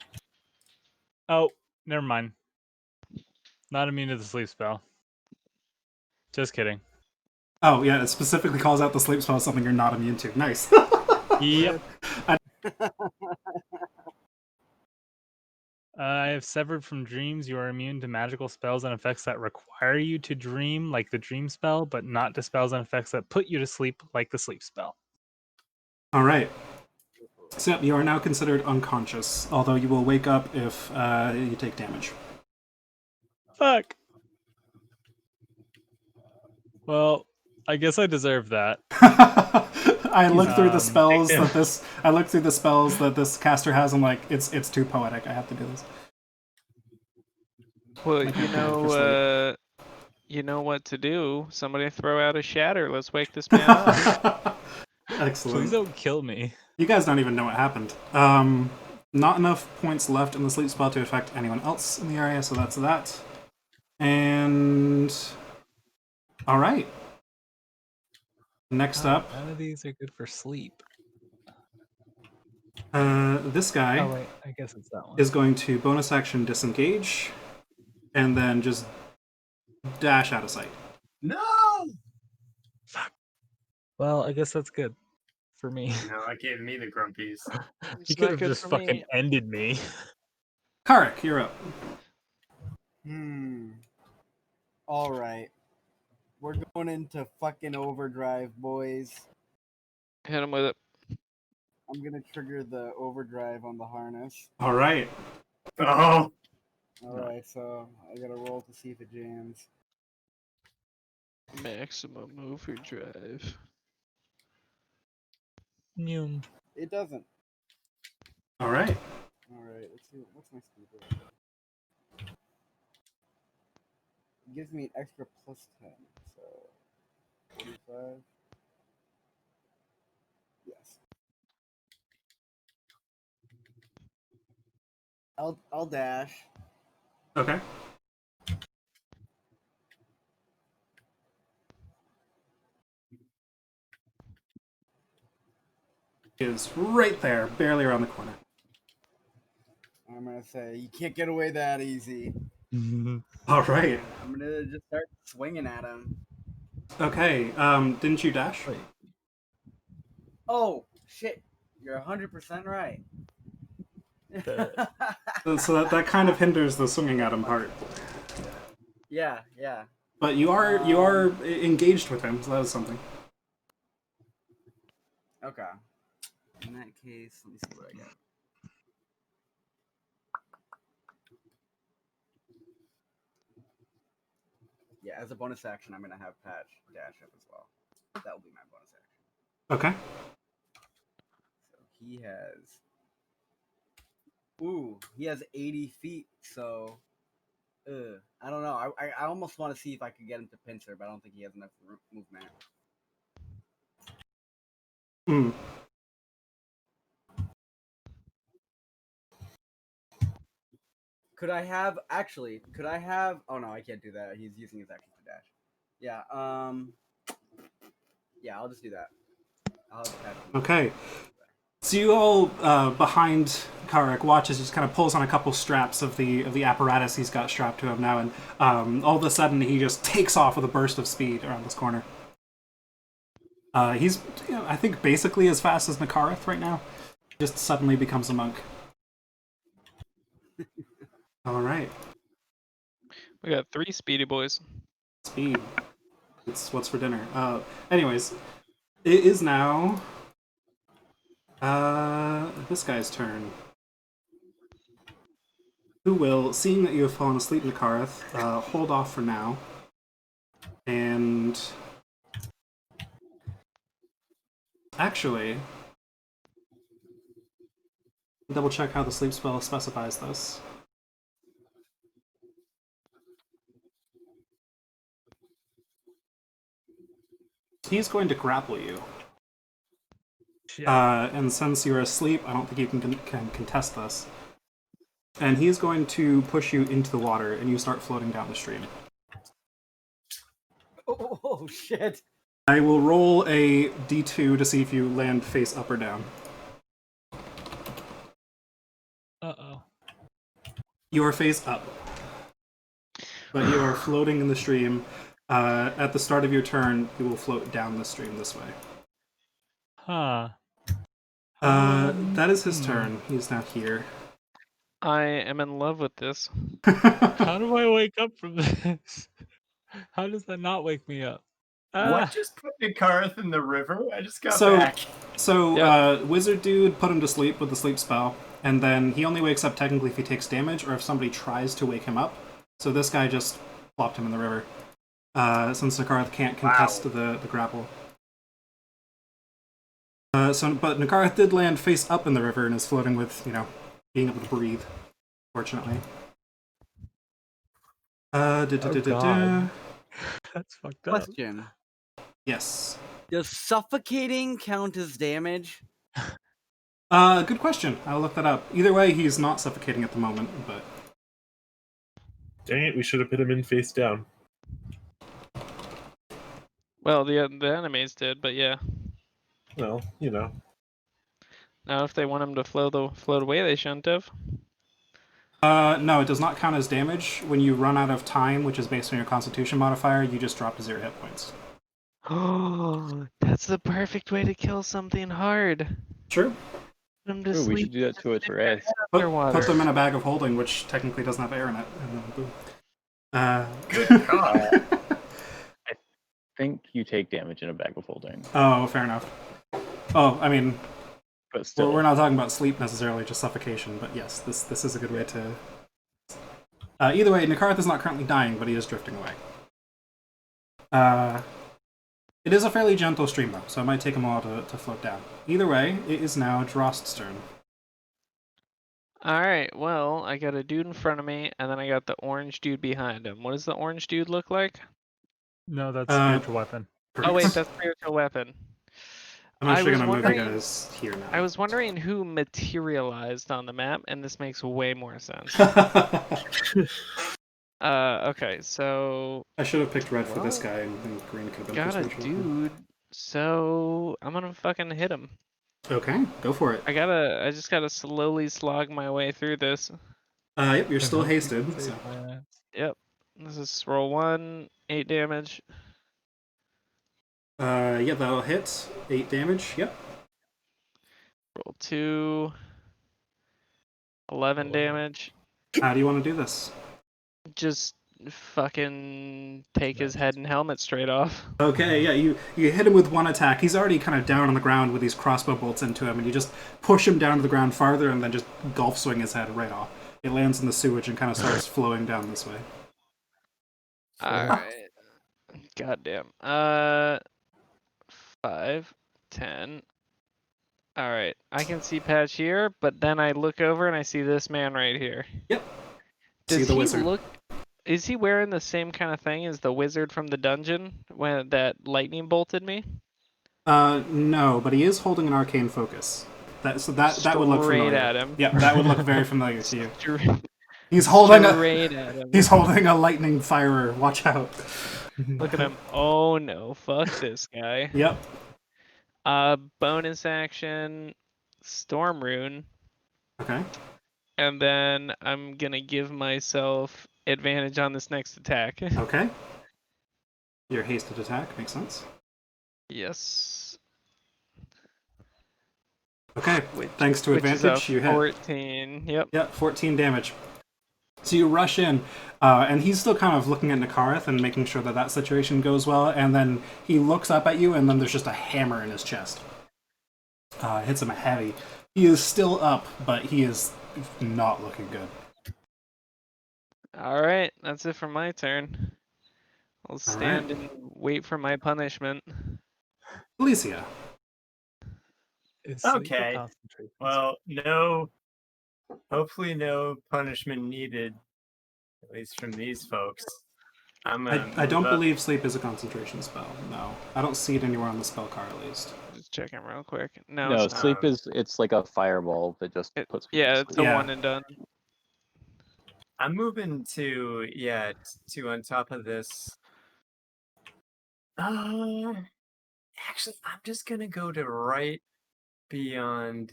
Oh, never mind. Not immune to the sleep spell. Just kidding. Oh, yeah, it specifically calls out the sleep spell as something you're not immune to. Nice. Yep. I have severed from dreams. You are immune to magical spells and effects that require you to dream, like the dream spell, but not to spells and effects that put you to sleep, like the sleep spell. All right. So you are now considered unconscious, although you will wake up if you take damage. Fuck. Well, I guess I deserve that. I looked through the spells take that this caster has. I'm like, it's too poetic. I have to do this. Well, Like you a bird for you know what to do. Somebody throw out a shatter. Let's wake this man up. Excellent. Please don't kill me. You guys don't even know what happened. Not enough points left in the sleep spell to affect anyone else in the area, so that's that. And all right. Next up, None of these are good for sleep. this guy Oh wait, I guess it's that one. is going to bonus action disengage, and then just dash out of sight. No! Well, I guess that's good for me. No, that gave me the grumpies. He It's could not have good just for fucking me. ended me. Karik, you're up. All right. We're going into fucking overdrive, boys. Hit him with it. I'm gonna trigger the overdrive on the harness. All right. Oh, Alright, so I gotta roll to see if it jams. Maximum overdrive. Noom. It doesn't. All right. Alright, let's see. What's my speed? It gives me an extra plus 10, so 45. Yes. I'll dash. Okay. Is right there, barely around the corner. I'm gonna say you can't get away that easy. All right. I'm gonna just start swinging at him. Okay. Didn't you dash? Wait. Oh shit! You're 100% right. So that kind of hinders the swinging at him part. yeah. But you are engaged with him, so that is something. Okay. In that case, let me see what I got. Yeah, as a bonus action, I'm gonna have Patch dash up as well. That will be my bonus action. Okay. So he has. Ooh, he has 80 feet. So, I don't know. I almost want to see if I could get him to pincer, but I don't think he has enough movement. Hmm. Could I have actually? Could I have? Oh no, I can't do that. He's using his action to dash. Yeah. Yeah, I'll just do that. I'll have Patch. Okay. So you all behind Karek watch as he just kind of pulls on a couple straps of the apparatus he's got strapped to him now, and all of a sudden he just takes off with a burst of speed around this corner. He's, I think, basically as fast as Nakareth right now. Just suddenly becomes a monk. All right. We got 3 speedy boys. Speed. It's what's for dinner. Anyways, it is now this guy's turn. Who will, seeing that you have fallen asleep, Nakareth, hold off for now. And actually, double check how the sleep spell specifies this. He's going to grapple you. And since you're asleep, I don't think you can contest this. And he's going to push you into the water, and you start floating down the stream. Oh shit! I will roll a d2 to see if you land face up or down. Uh-oh. You are face up, but you are floating in the stream. At the start of your turn, you will float down the stream this way. Huh. That is his turn. He's now here. I am in love with this. How do I wake up from this? How does that not wake me up? what just put Nakareth in the river? I just got So- back. So, Wizard Dude put him to sleep with the sleep spell, and then he only wakes up technically if he takes damage or if somebody tries to wake him up. So this guy just plopped him in the river. Since Nakareth can't contest the grapple. But Nakareth did land face up in the river and is floating with, being able to breathe, fortunately. God. That's fucked up. Question: Yes. does suffocating count as damage? Good question. I'll look that up. Either way, he's not suffocating at the moment, but... Dang it, we should have put him in face down. Well, the enemies did, but yeah. Well, Now, if they want him to float away, they shouldn't have. No, it does not count as damage. When you run out of time, which is based on your Constitution modifier, you just drop to 0 hit points. Oh, that's the perfect way to kill something hard. True. Put him to Ooh, we sleep. should do that to a Therese. Put them in a bag of holding, which technically doesn't have air in it, and then boom. Good God. think you take damage in a bag of holding, Oh, fair enough. Oh, I mean, but well, still. we're not talking about sleep necessarily, just suffocation. But yes, this is a good way to. Either way, Nikarth is not currently dying, but he is drifting away. It is a fairly gentle stream though, so it might take him a while to float down. Either way, it is now Drost's turn. Alright, well, I got a dude in front of me, and then I got the orange dude behind him. What does the orange dude look like? No, that's spiritual weapon. Oh wait, that's spiritual weapon. I'm actually gonna move you guys here now. I was wondering who materialized on the map, and this makes way more sense. Okay, so I should have picked red for this guy, and green could have been got for a spiritual. dude, so I'm gonna fucking hit him. Okay, go for it. I just gotta slowly slog my way through this. Yep, you're still hasted. So. Yep. This is roll 1, 8 damage. Yeah, that'll hit. 8 damage. Yep. Roll 2, 11 damage. How do you want to do this? Just fucking take his head and helmet straight off. Okay, yeah, you hit him with one attack. He's already kind of down on the ground with these crossbow bolts into him, and you just push him down to the ground farther and then just golf swing his head right off. It lands in the sewage and kind of starts flowing down this way. Alright. Goddamn. 5, 10. Alright, I can see Patch here, but then I look over and I see this man right here. Yep. Does See the he wizard. look... Is he wearing the same kind of thing as the wizard from the dungeon when that lightning bolted me? No, but he is holding an arcane focus. That would look Straight familiar. at him. Yeah, that would look very familiar to you. Straight He's holding at him. He's holding a lightning firer. Watch out. Look at him. Oh no, fuck this guy. Yep. Bonus action, Storm Rune. Okay. And then I'm gonna give myself advantage on this next attack. Okay. Your hasted attack makes sense. Yes. Okay. Thanks to advantage, you hit. 14. Yep. Yep, 14 damage. So you rush in, and he's still kind of looking at Nikarth and making sure that situation goes well, and then he looks up at you, and then there's just a hammer in his chest. Hits him heavy. He is still up, but he is not looking good. Alright, that's it for my turn. I'll stand and wait for my punishment. Alicia. Okay. Well, hopefully no punishment needed, at least from these folks. I don't believe sleep is a concentration spell. No, I don't see it anywhere on the spell card at least. Just checking real quick. No, No, it's sleep it's like a fireball that just puts people to it's sleep. a one and done. I'm moving to on top of this. Actually, I'm just gonna go to right beyond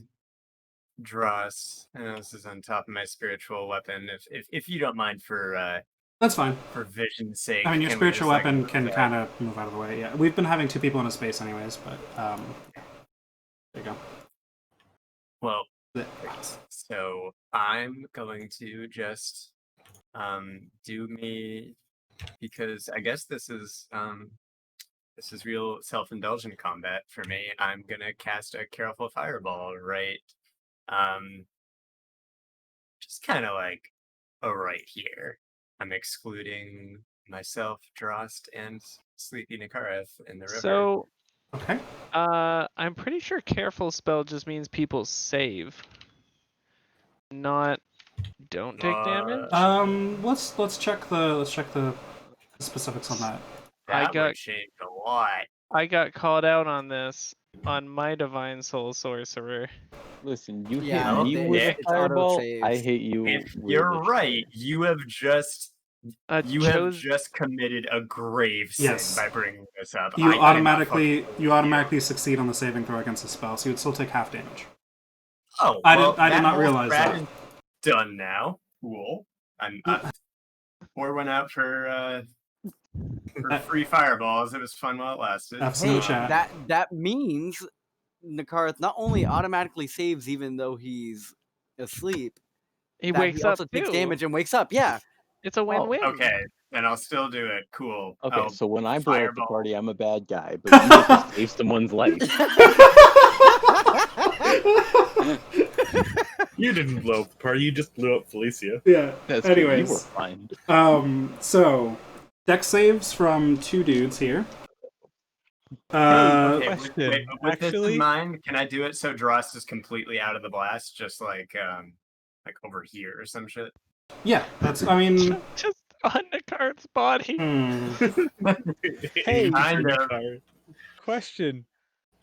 Dross. I know this is on top of my spiritual weapon. If you don't mind for That's fine. For vision's sake. I mean, your can we spiritual just, weapon move can that? kind of move out of the way. Yeah, we've been having 2 people in a space anyways, but there you go. Well, so I'm going to just do me, because I guess this is real self-indulgent combat for me. I'm gonna cast a Careful Fireball right, just kind of like right here. I'm excluding myself, Drost, and Sleepy Nikarth in the river. So, Okay. I'm pretty sure careful spell just means people save, not don't take damage. Let's check the specifics on that. That would change a lot. I got called out on this on my Divine Soul Sorcerer. Listen, you Yeah, hit me it- with a it's fireball. auto-saves. I hate you. If with you're a right, you have just have chose- just committed a grave sin Yes. by bringing this up. You I cannot automatically succeed on the saving throw against the spell, so you would still take half damage. Oh, I well, did not whole realize strat that. is done now. Cool. I'm pour one out for free fireballs. It was fun while it lasted. Absolute Hey, chat. that means Nikarth not only automatically saves even though he's asleep, He that wakes he up also takes too. damage and wakes up. Yeah. It's a win-win. Okay. then I'll still do it. Cool. Okay, I'll so when I blow up the fireball. party, I'm a bad guy, but you get to save someone's life. You didn't blow up the party, you just blew up Felicia. Yeah. That's true. You were Anyways, fine. so dex saves from 2 dudes here. Okay, Question, with this actually- in mind, can I do it so Drost is completely out of the blast, just like over here or some shit? Yeah, that's. I mean, Just on the card's body. Hey, Kind of. question.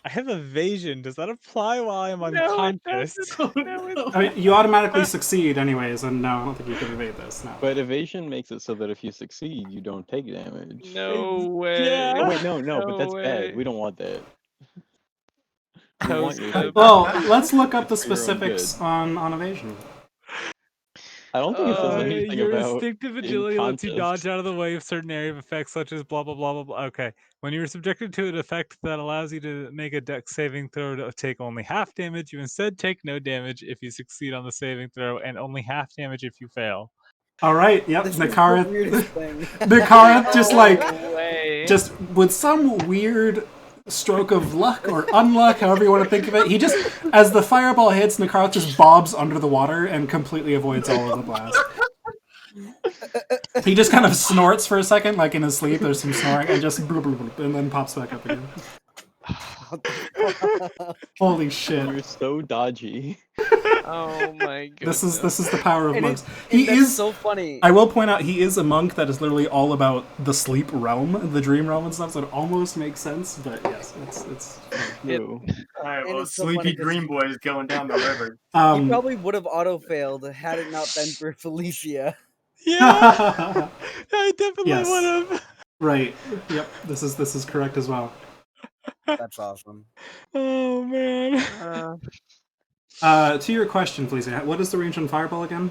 I have evasion. Does that apply while I'm No, it unconscious? doesn't. No, it I mean, you automatically succeed anyways, and no, I don't think you can evade this. No. But evasion makes it so that if you succeed, you don't take damage. No way. Yeah. Oh wait, no, but No that's way. bad. We don't want that. We Toast want your the- Well, let's look up the For your own specifics on evasion. I don't think it says Uh, anything Your about instinctive agility lets you contest. dodge out of the way of certain area of effects such as blah blah blah blah blah. Okay. When you are subjected to an effect that allows you to make a dex saving throw to take only half damage, you instead take no damage if you succeed on the saving throw and only half damage if you fail. All right. Yep. This is the Nakara. weirdest thing. Nakara just like No way. just with some weird stroke of luck or unluck, however you want to think of it, he just, as the fireball hits, Nakara just bobs under the water and completely avoids all of the blast. He just kind of snorts for a second, like in his sleep. There's some snoring, and just bloop, bloop, bloop, and then pops back up again. Holy shit! You're so dodgy. Oh my goodness. This is the power of And monks. And He that's is. so funny. I will point out he is a monk that is literally all about the sleep realm, the dream realm and stuff. So it almost makes sense. But yes, it's. True. All right, And well, it's so funny Sleepy 'cause Dream Boy is going down the river. He probably would have auto failed had it not been for Felicia. Yeah, I definitely Yes. would have. Right. Yep. This is correct as well. That's awesome. Oh man. To your question, Felicia, what is the range on Fireball again?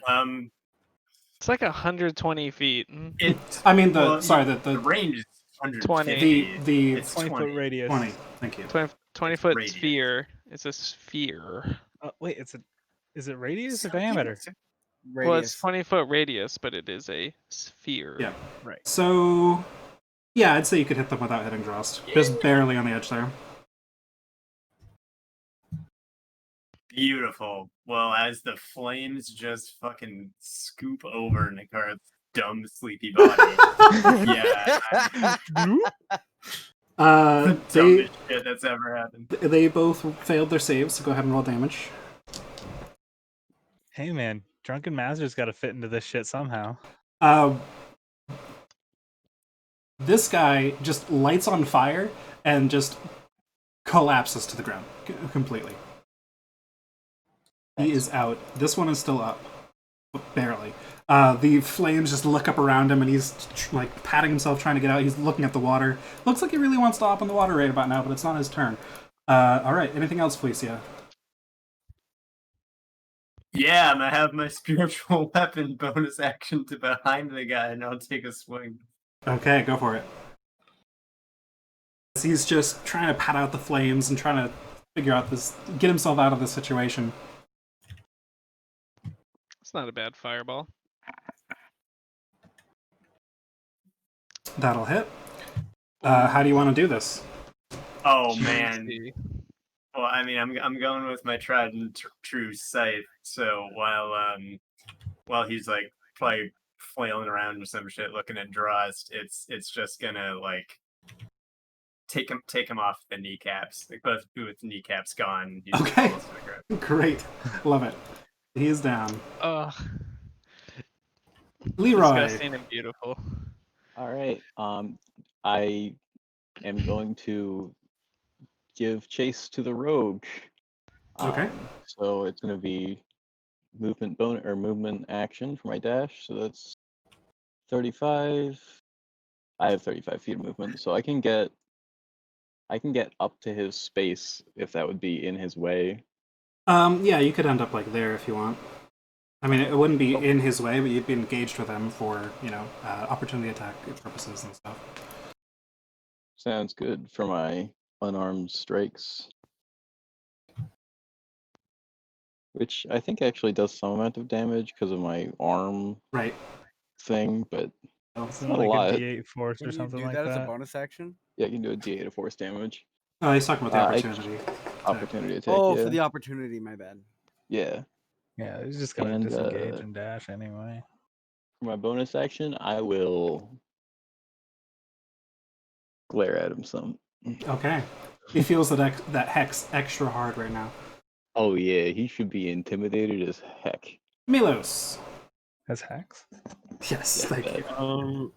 It's like 120 feet. It's I mean, well, the the range is 20. 150. the It's 20-foot radius. 20. Thank you. 20 foot radius. sphere. It's a sphere. Wait, is it radius or So, yeah, diameter? so- Well, it's Radius. 20 foot radius, but it is a sphere. Yeah. Right. So, yeah, I'd say you could hit them without hitting Drost. Just barely on the edge there. Beautiful. Well, as the flames just fucking scoop over Nakara's dumb, sleepy body. Yeah. They Dumbest shit that's ever happened. they both failed their saves, so go ahead and roll damage. Hey man, Drunken Master's got to fit into this shit somehow. This guy just lights on fire and just collapses to the ground completely. He is out. This one is still up, but barely. The flames just look up around him, and he's like patting himself, trying to get out. He's looking at the water. Looks like he really wants to hop in the water right about now, but it's not his turn. All right. Anything else, Felicia? Yeah, I'm gonna have my spiritual weapon bonus action to behind the guy, and I'll take a swing. Okay, go for it. He's just trying to pat out the flames and trying to figure out this, get himself out of this situation. It's not a bad fireball. That'll hit. How do you want to do this? Oh man. Juicy. Well, I mean, I'm going with my tried and true scythe. So while he's like probably flailing around or some shit, looking at Drost, it's just gonna like take him off the kneecaps. Like both with kneecaps gone. He's Okay. almost to the ground. Great. Love it. He is down. Ugh. Leroy. Disgusting and beautiful. All right. I am going to give chase to the rogue. Okay. So it's going to be movement bonus or movement action for my dash. So that's 35. I have 35 feet of movement, so I can get up to his space if that would be in his way. Yeah, you could end up like there if you want. I mean, it wouldn't be in his way, but you'd be engaged with him for, opportunity attack purposes and stuff. Sounds good for my unarmed strikes. Which I think actually does some amount of damage because of my arm. Right. thing, but Isn't not it a like lot. a D8 force Can or you something do like that as a that? bonus action? Yeah, you can do a D8 of force damage. He's talking about the I- opportunity. Opportunity attack. Oh, yeah. for the opportunity, my bad. Yeah. Yeah, he's just gonna And, disengage and dash anyway. For my bonus action, I will glare at him some. Okay. He feels that hex extra hard right now. Oh yeah, he should be intimidated as heck. Milos. As hacks? Yes, Yeah, thank you.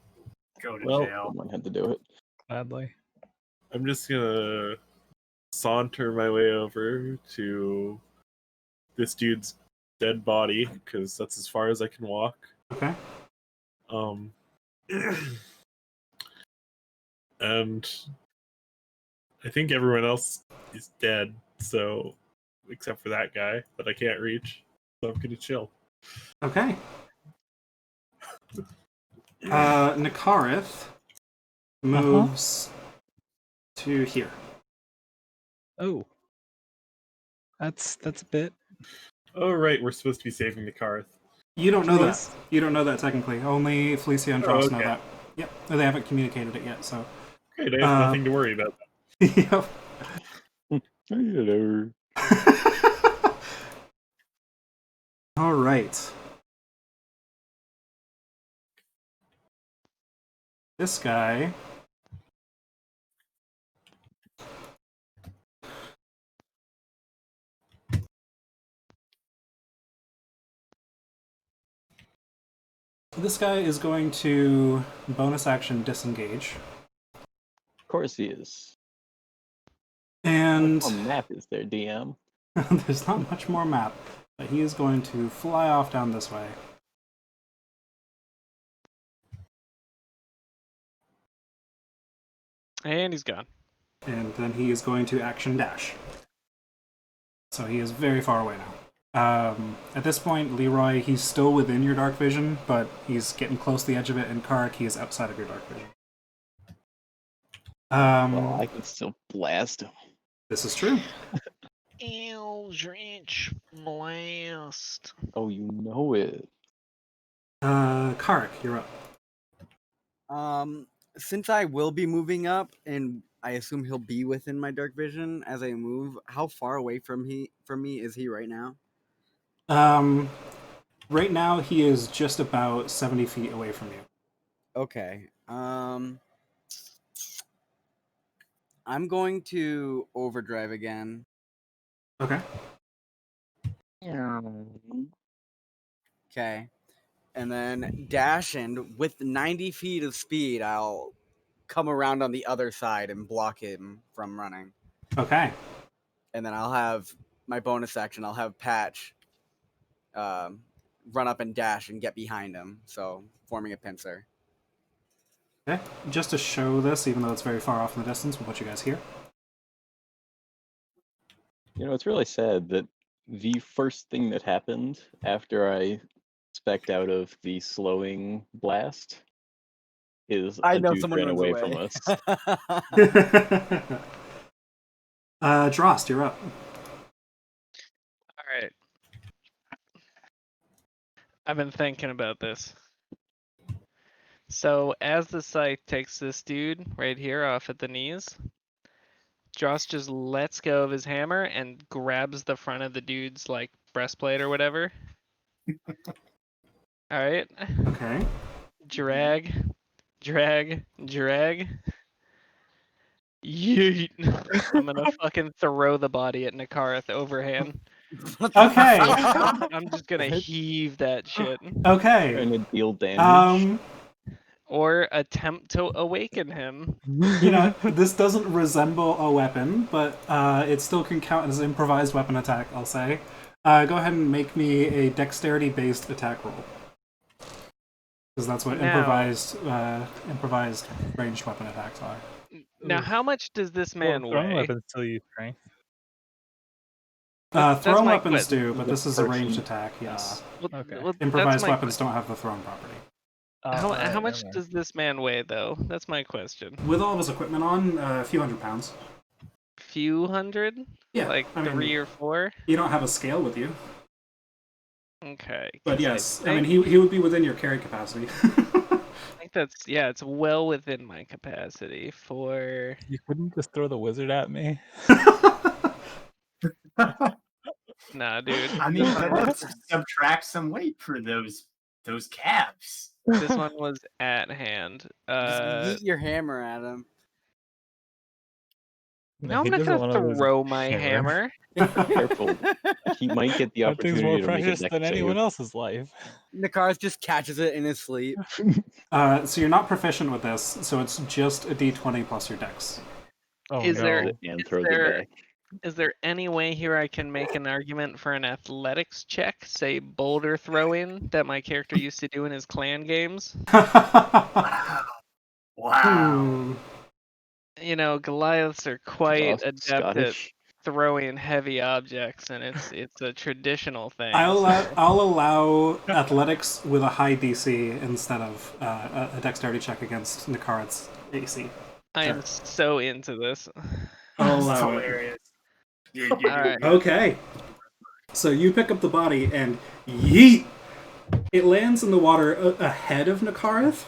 Go to Well, jail. Someone had to do it. Gladly. I'm just gonna saunter my way over to this dude's dead body because that's as far as I can walk. Okay. And I think everyone else is dead, so except for that guy that I can't reach, so I'm gonna chill. Okay. Nakarith moves to here. Oh. That's a bit. Oh right, we're supposed to be saving the Karth. You don't know that. Please. You don't know that technically. Only Felicia and Oh, Dross know okay. that. Yep. They haven't communicated it yet, so. Great, I have nothing to worry about. Yep. Hello. All right. This guy. This guy is going to bonus action disengage. Of course he is. And What map is there, DM? there's not much more map, but he is going to fly off down this way. And he's gone. And then he is going to action dash. So he is very far away now. At this point, Leroy, he's still within your dark vision, but he's getting close to the edge of it, and Kark, he is outside of your dark vision. Well, I can still blast him. This is true. Eldritch Blast. Oh, you know it. Kark, you're up. Since I will be moving up, and I assume he'll be within my dark vision as I move, how far away from me is he right now? Right now, he is just about 70 feet away from you. Okay. I'm going to overdrive again. Okay. Okay. And then dash, and with 90 feet of speed, I'll come around on the other side and block him from running. Okay. And then I'll have my bonus action. I'll have Patch run up and dash and get behind him, so forming a pincer. Okay. Just to show this, even though it's very far off in the distance, we'll put you guys here. You know, it's really sad that the first thing that happened after I spec'd out of the slowing blast is I a know dude someone ran runs away from us. Drost, you're up. All right. I've been thinking about this. So as the scythe takes this dude right here off at the knees, Joss just lets go of his hammer and grabs the front of the dude's like breastplate or whatever. All right. Okay. Drag. Yeet. I'm gonna fucking throw the body at Nakarth overhand. Okay. I'm just gonna heave that shit. Okay. Trying to deal damage. Or attempt to awaken him. You know, this doesn't resemble a weapon, but it still can count as improvised weapon attack, I'll say. Go ahead and make me a dexterity-based attack roll. Because that's what improvised ranged weapon attacks are. Now, how much does this man Throwing weigh? weapons still use strength. That's Thrown my weapons question. do, but this is a ranged Person. attack, yes. Okay. Improvised weapons don't have the thrown property. How much does this man weigh, though? That's my question. With all of his equipment on, a few hundred pounds. Few hundred? Yeah, Like I mean, 3 or 4? You don't have a scale with you. Okay. But 'cause yes, I think- mean, he would be within your carry capacity. I think that's it's well within my capacity for. You couldn't just throw the wizard at me. Nah, dude. I mean, but let's subtract some weight for those calves. This one was at hand. Just yeet your hammer at him. No, I'm He not doesn't gonna wanna lose his throw my hammer. Careful. He might get the That thing's opportunity more to make a precious deck than anyone save. else's life. Nakaris just catches it in his sleep. So you're not proficient with this, so it's just a d20 plus your dex. Oh Is no. there- And Is throw the there- deck. Is there any way here I can make an argument for an athletics check, say boulder throwing, that my character used to do in his clan games? Wow. You know, Goliaths are quite Josh, adept Scottish. at throwing heavy objects, and it's a traditional thing. I'll allow athletics with a high DC instead of a dexterity check against Nakarat's AC. I am so into this. I'll That's allow it. hilarious. Alright. Okay. So you pick up the body and yeet! It lands in the water ahead of Nakarath,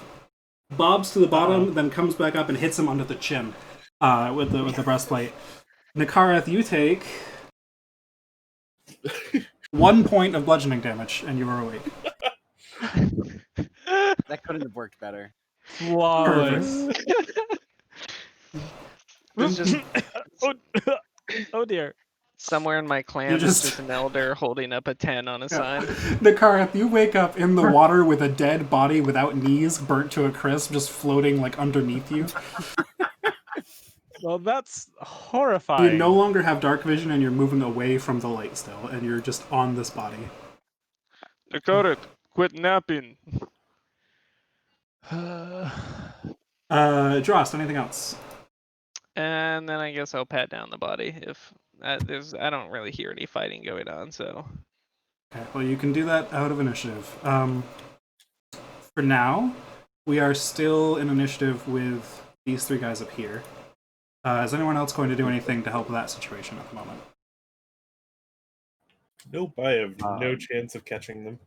bobs to the bottom, then comes back up and hits him under the chin with the breastplate. Nakarath, you take 1 point of bludgeoning damage, and you are awake. That couldn't have worked better. Flawless. It's just Oh dear. somewhere in my clan, You there's just- just an elder holding up a 10 on a sign. Nakarath, you wake up in the water with a dead body without knees, burnt to a crisp, just floating like underneath you. Well, that's horrifying. You no longer have dark vision, and you're moving away from the light still, and you're just on this body. Dakota, quit napping. Drost, anything else? And then I guess I'll pat down the body if I don't really hear any fighting going on, so. Okay, well, you can do that out of initiative. For now, we are still in initiative with these three guys up here. Is anyone else going to do anything to help with that situation at the moment? Nope, I have no chance of catching them.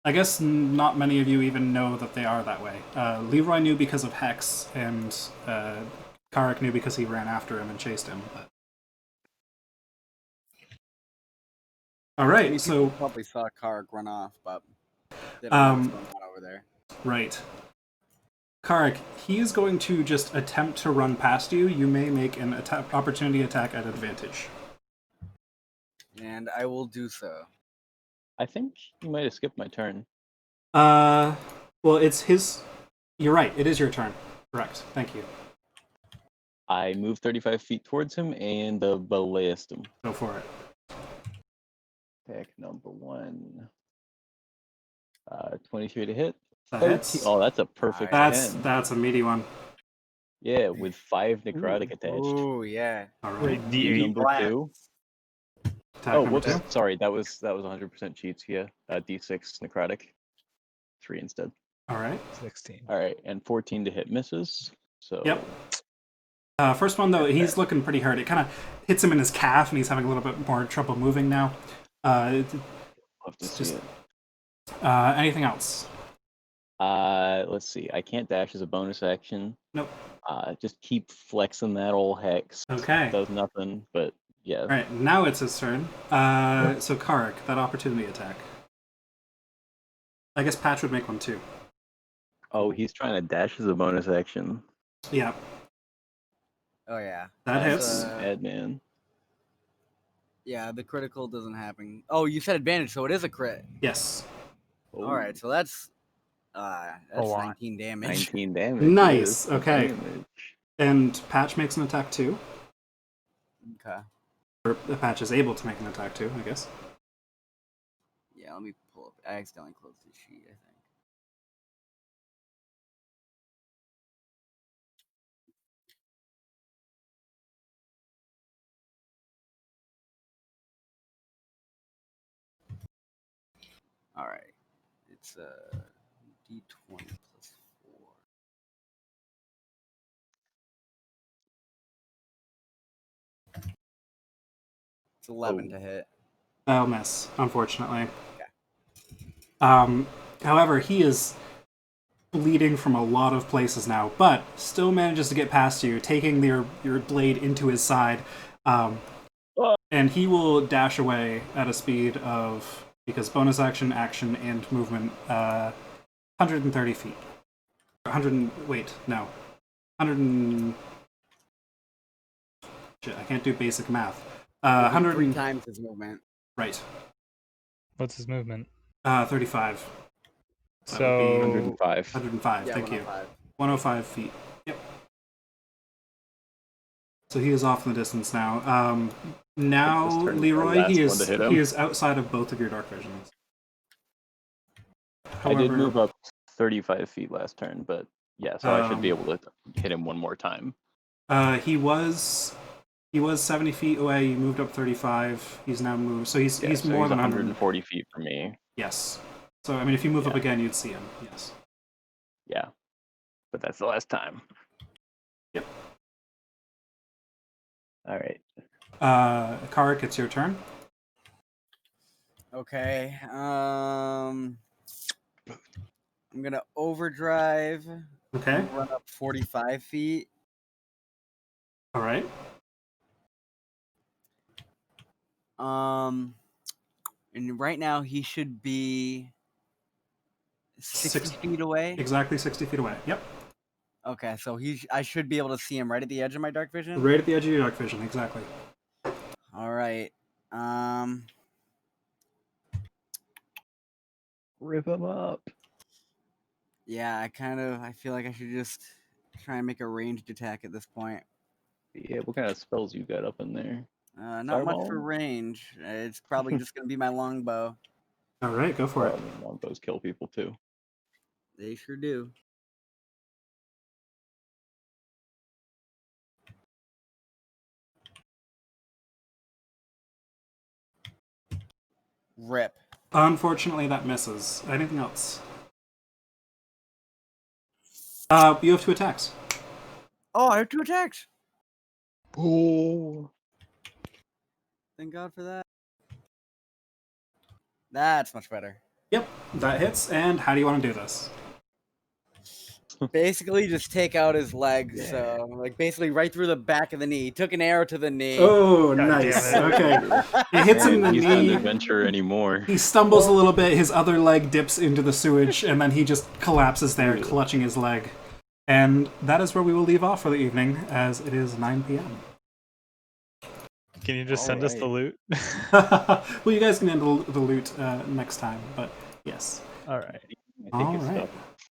I guess not many of you even know that they are that way. Leroy knew because of Hex, and Karak knew because he ran after him and chased him. But... All I right, mean, so people probably saw Karak run off, but they don't know what's going on over there. right, Karak, he is going to just attempt to run past you. You may make an opportunity attack at advantage. And I will do so. I think you might have skipped my turn. Well, it's his. You're right. It is your turn. Correct. Thank you. I moved 35 feet towards him and ballast him. Go for it. Attack number 1. 23 to hit. That 13 hits. Oh, that's a perfect That's 10. that's a meaty one. Yeah, with 5 necrotic attached. Oh yeah. All right. Wait, D8? Number blast. 2. Attack Oh, number whoops. 2. Sorry, that was 100% cheats. Yeah, D6 necrotic. 3 instead. All right. 16. All right, and 14 to hit misses. So Yep. First one though, he's looking pretty hurt. It kind of hits him in his calf, and he's having a little bit more trouble moving now. love to It's see just- it. Anything else? Let's see. I can't dash as a bonus action. Nope. Just keep flexing that old hex. Okay. Does nothing, but yeah. All right. Now it's his turn. So Karak, that opportunity attack. I guess Patch would make one too. Oh, he's trying to dash as a bonus action. Yeah, Oh yeah. that That's, hits. Bad man. Yeah, the critical doesn't happen. Oh, you said advantage, so it is a crit. Yes. Oh, All right, so that's lot. 19 damage. 19 damage. Nice, Yes, okay. damage. And Patch makes an attack too. Okay. Or Patch is able to make an attack too, I guess. Yeah, let me pull up. I accidentally closed the sheet, I think. All right. It's D20 plus 4. It's 11 Oh. to hit. That'll miss, unfortunately. However, he is bleeding from a lot of places now, but still manages to get past you, taking your blade into his side. And he will dash away at a speed of, because bonus action, action, and movement, 130 feet. 100. Shit, I can't do basic math. 100 3 times his movement. Right. What's his movement? 35. That would So be 105. 105. Yeah, Thank you. 105. 105 feet. Yep. So he is off in the distance now. Now, This turn is the Leroy, last he one to hit him. is outside of both of your dark visions. I did However, move up 35 feet last turn, but yeah, so I should be Um, able to hit him one more time. He was 70 feet away. You moved up 35. He's now moved, so he's Yeah, so more than 140 feet from me. Yes. So I mean, if you move up Yeah. again, you'd see him. Yes. Yeah, but that's the last time. Yep. All right. Karik, it's your turn. Okay. I'm gonna overdrive. Okay. and Run up 45 feet. All right. And right now he should be 60 feet away. Exactly 60 feet away. Yep. Okay, so I should be able to see him right at the edge of my dark vision. Right at the edge of your dark vision. Exactly. All right. Rip him up. Yeah, I feel like I should just try and make a ranged attack at this point. Yeah, what kind of spells you got up in there? Not much for Fireball? range. It's probably just gonna be my longbow. All right. Go for Well, it. I mean, longbows kill people too. They sure do. Rip. Unfortunately, that misses. Anything else? You have 2 attacks. Oh, I have 2 attacks. Oh. Thank God for that. That's much better. Yep, that hits. And how do you want to do this? Basically, just take out his leg. So, like, basically right through the back of the knee. He took an arrow to the knee. Oh, God nice. damn Okay. It hits him in the He's not an knee. adventurer anymore. He stumbles a little bit. His other leg dips into the sewage, and then he just collapses there, clutching his leg. And that is where we will leave off for the evening, as it is 9 p.m. Can you just send us the loot? Well, you guys can handle the loot next time, but yes. All right. I think All it's right. stuff.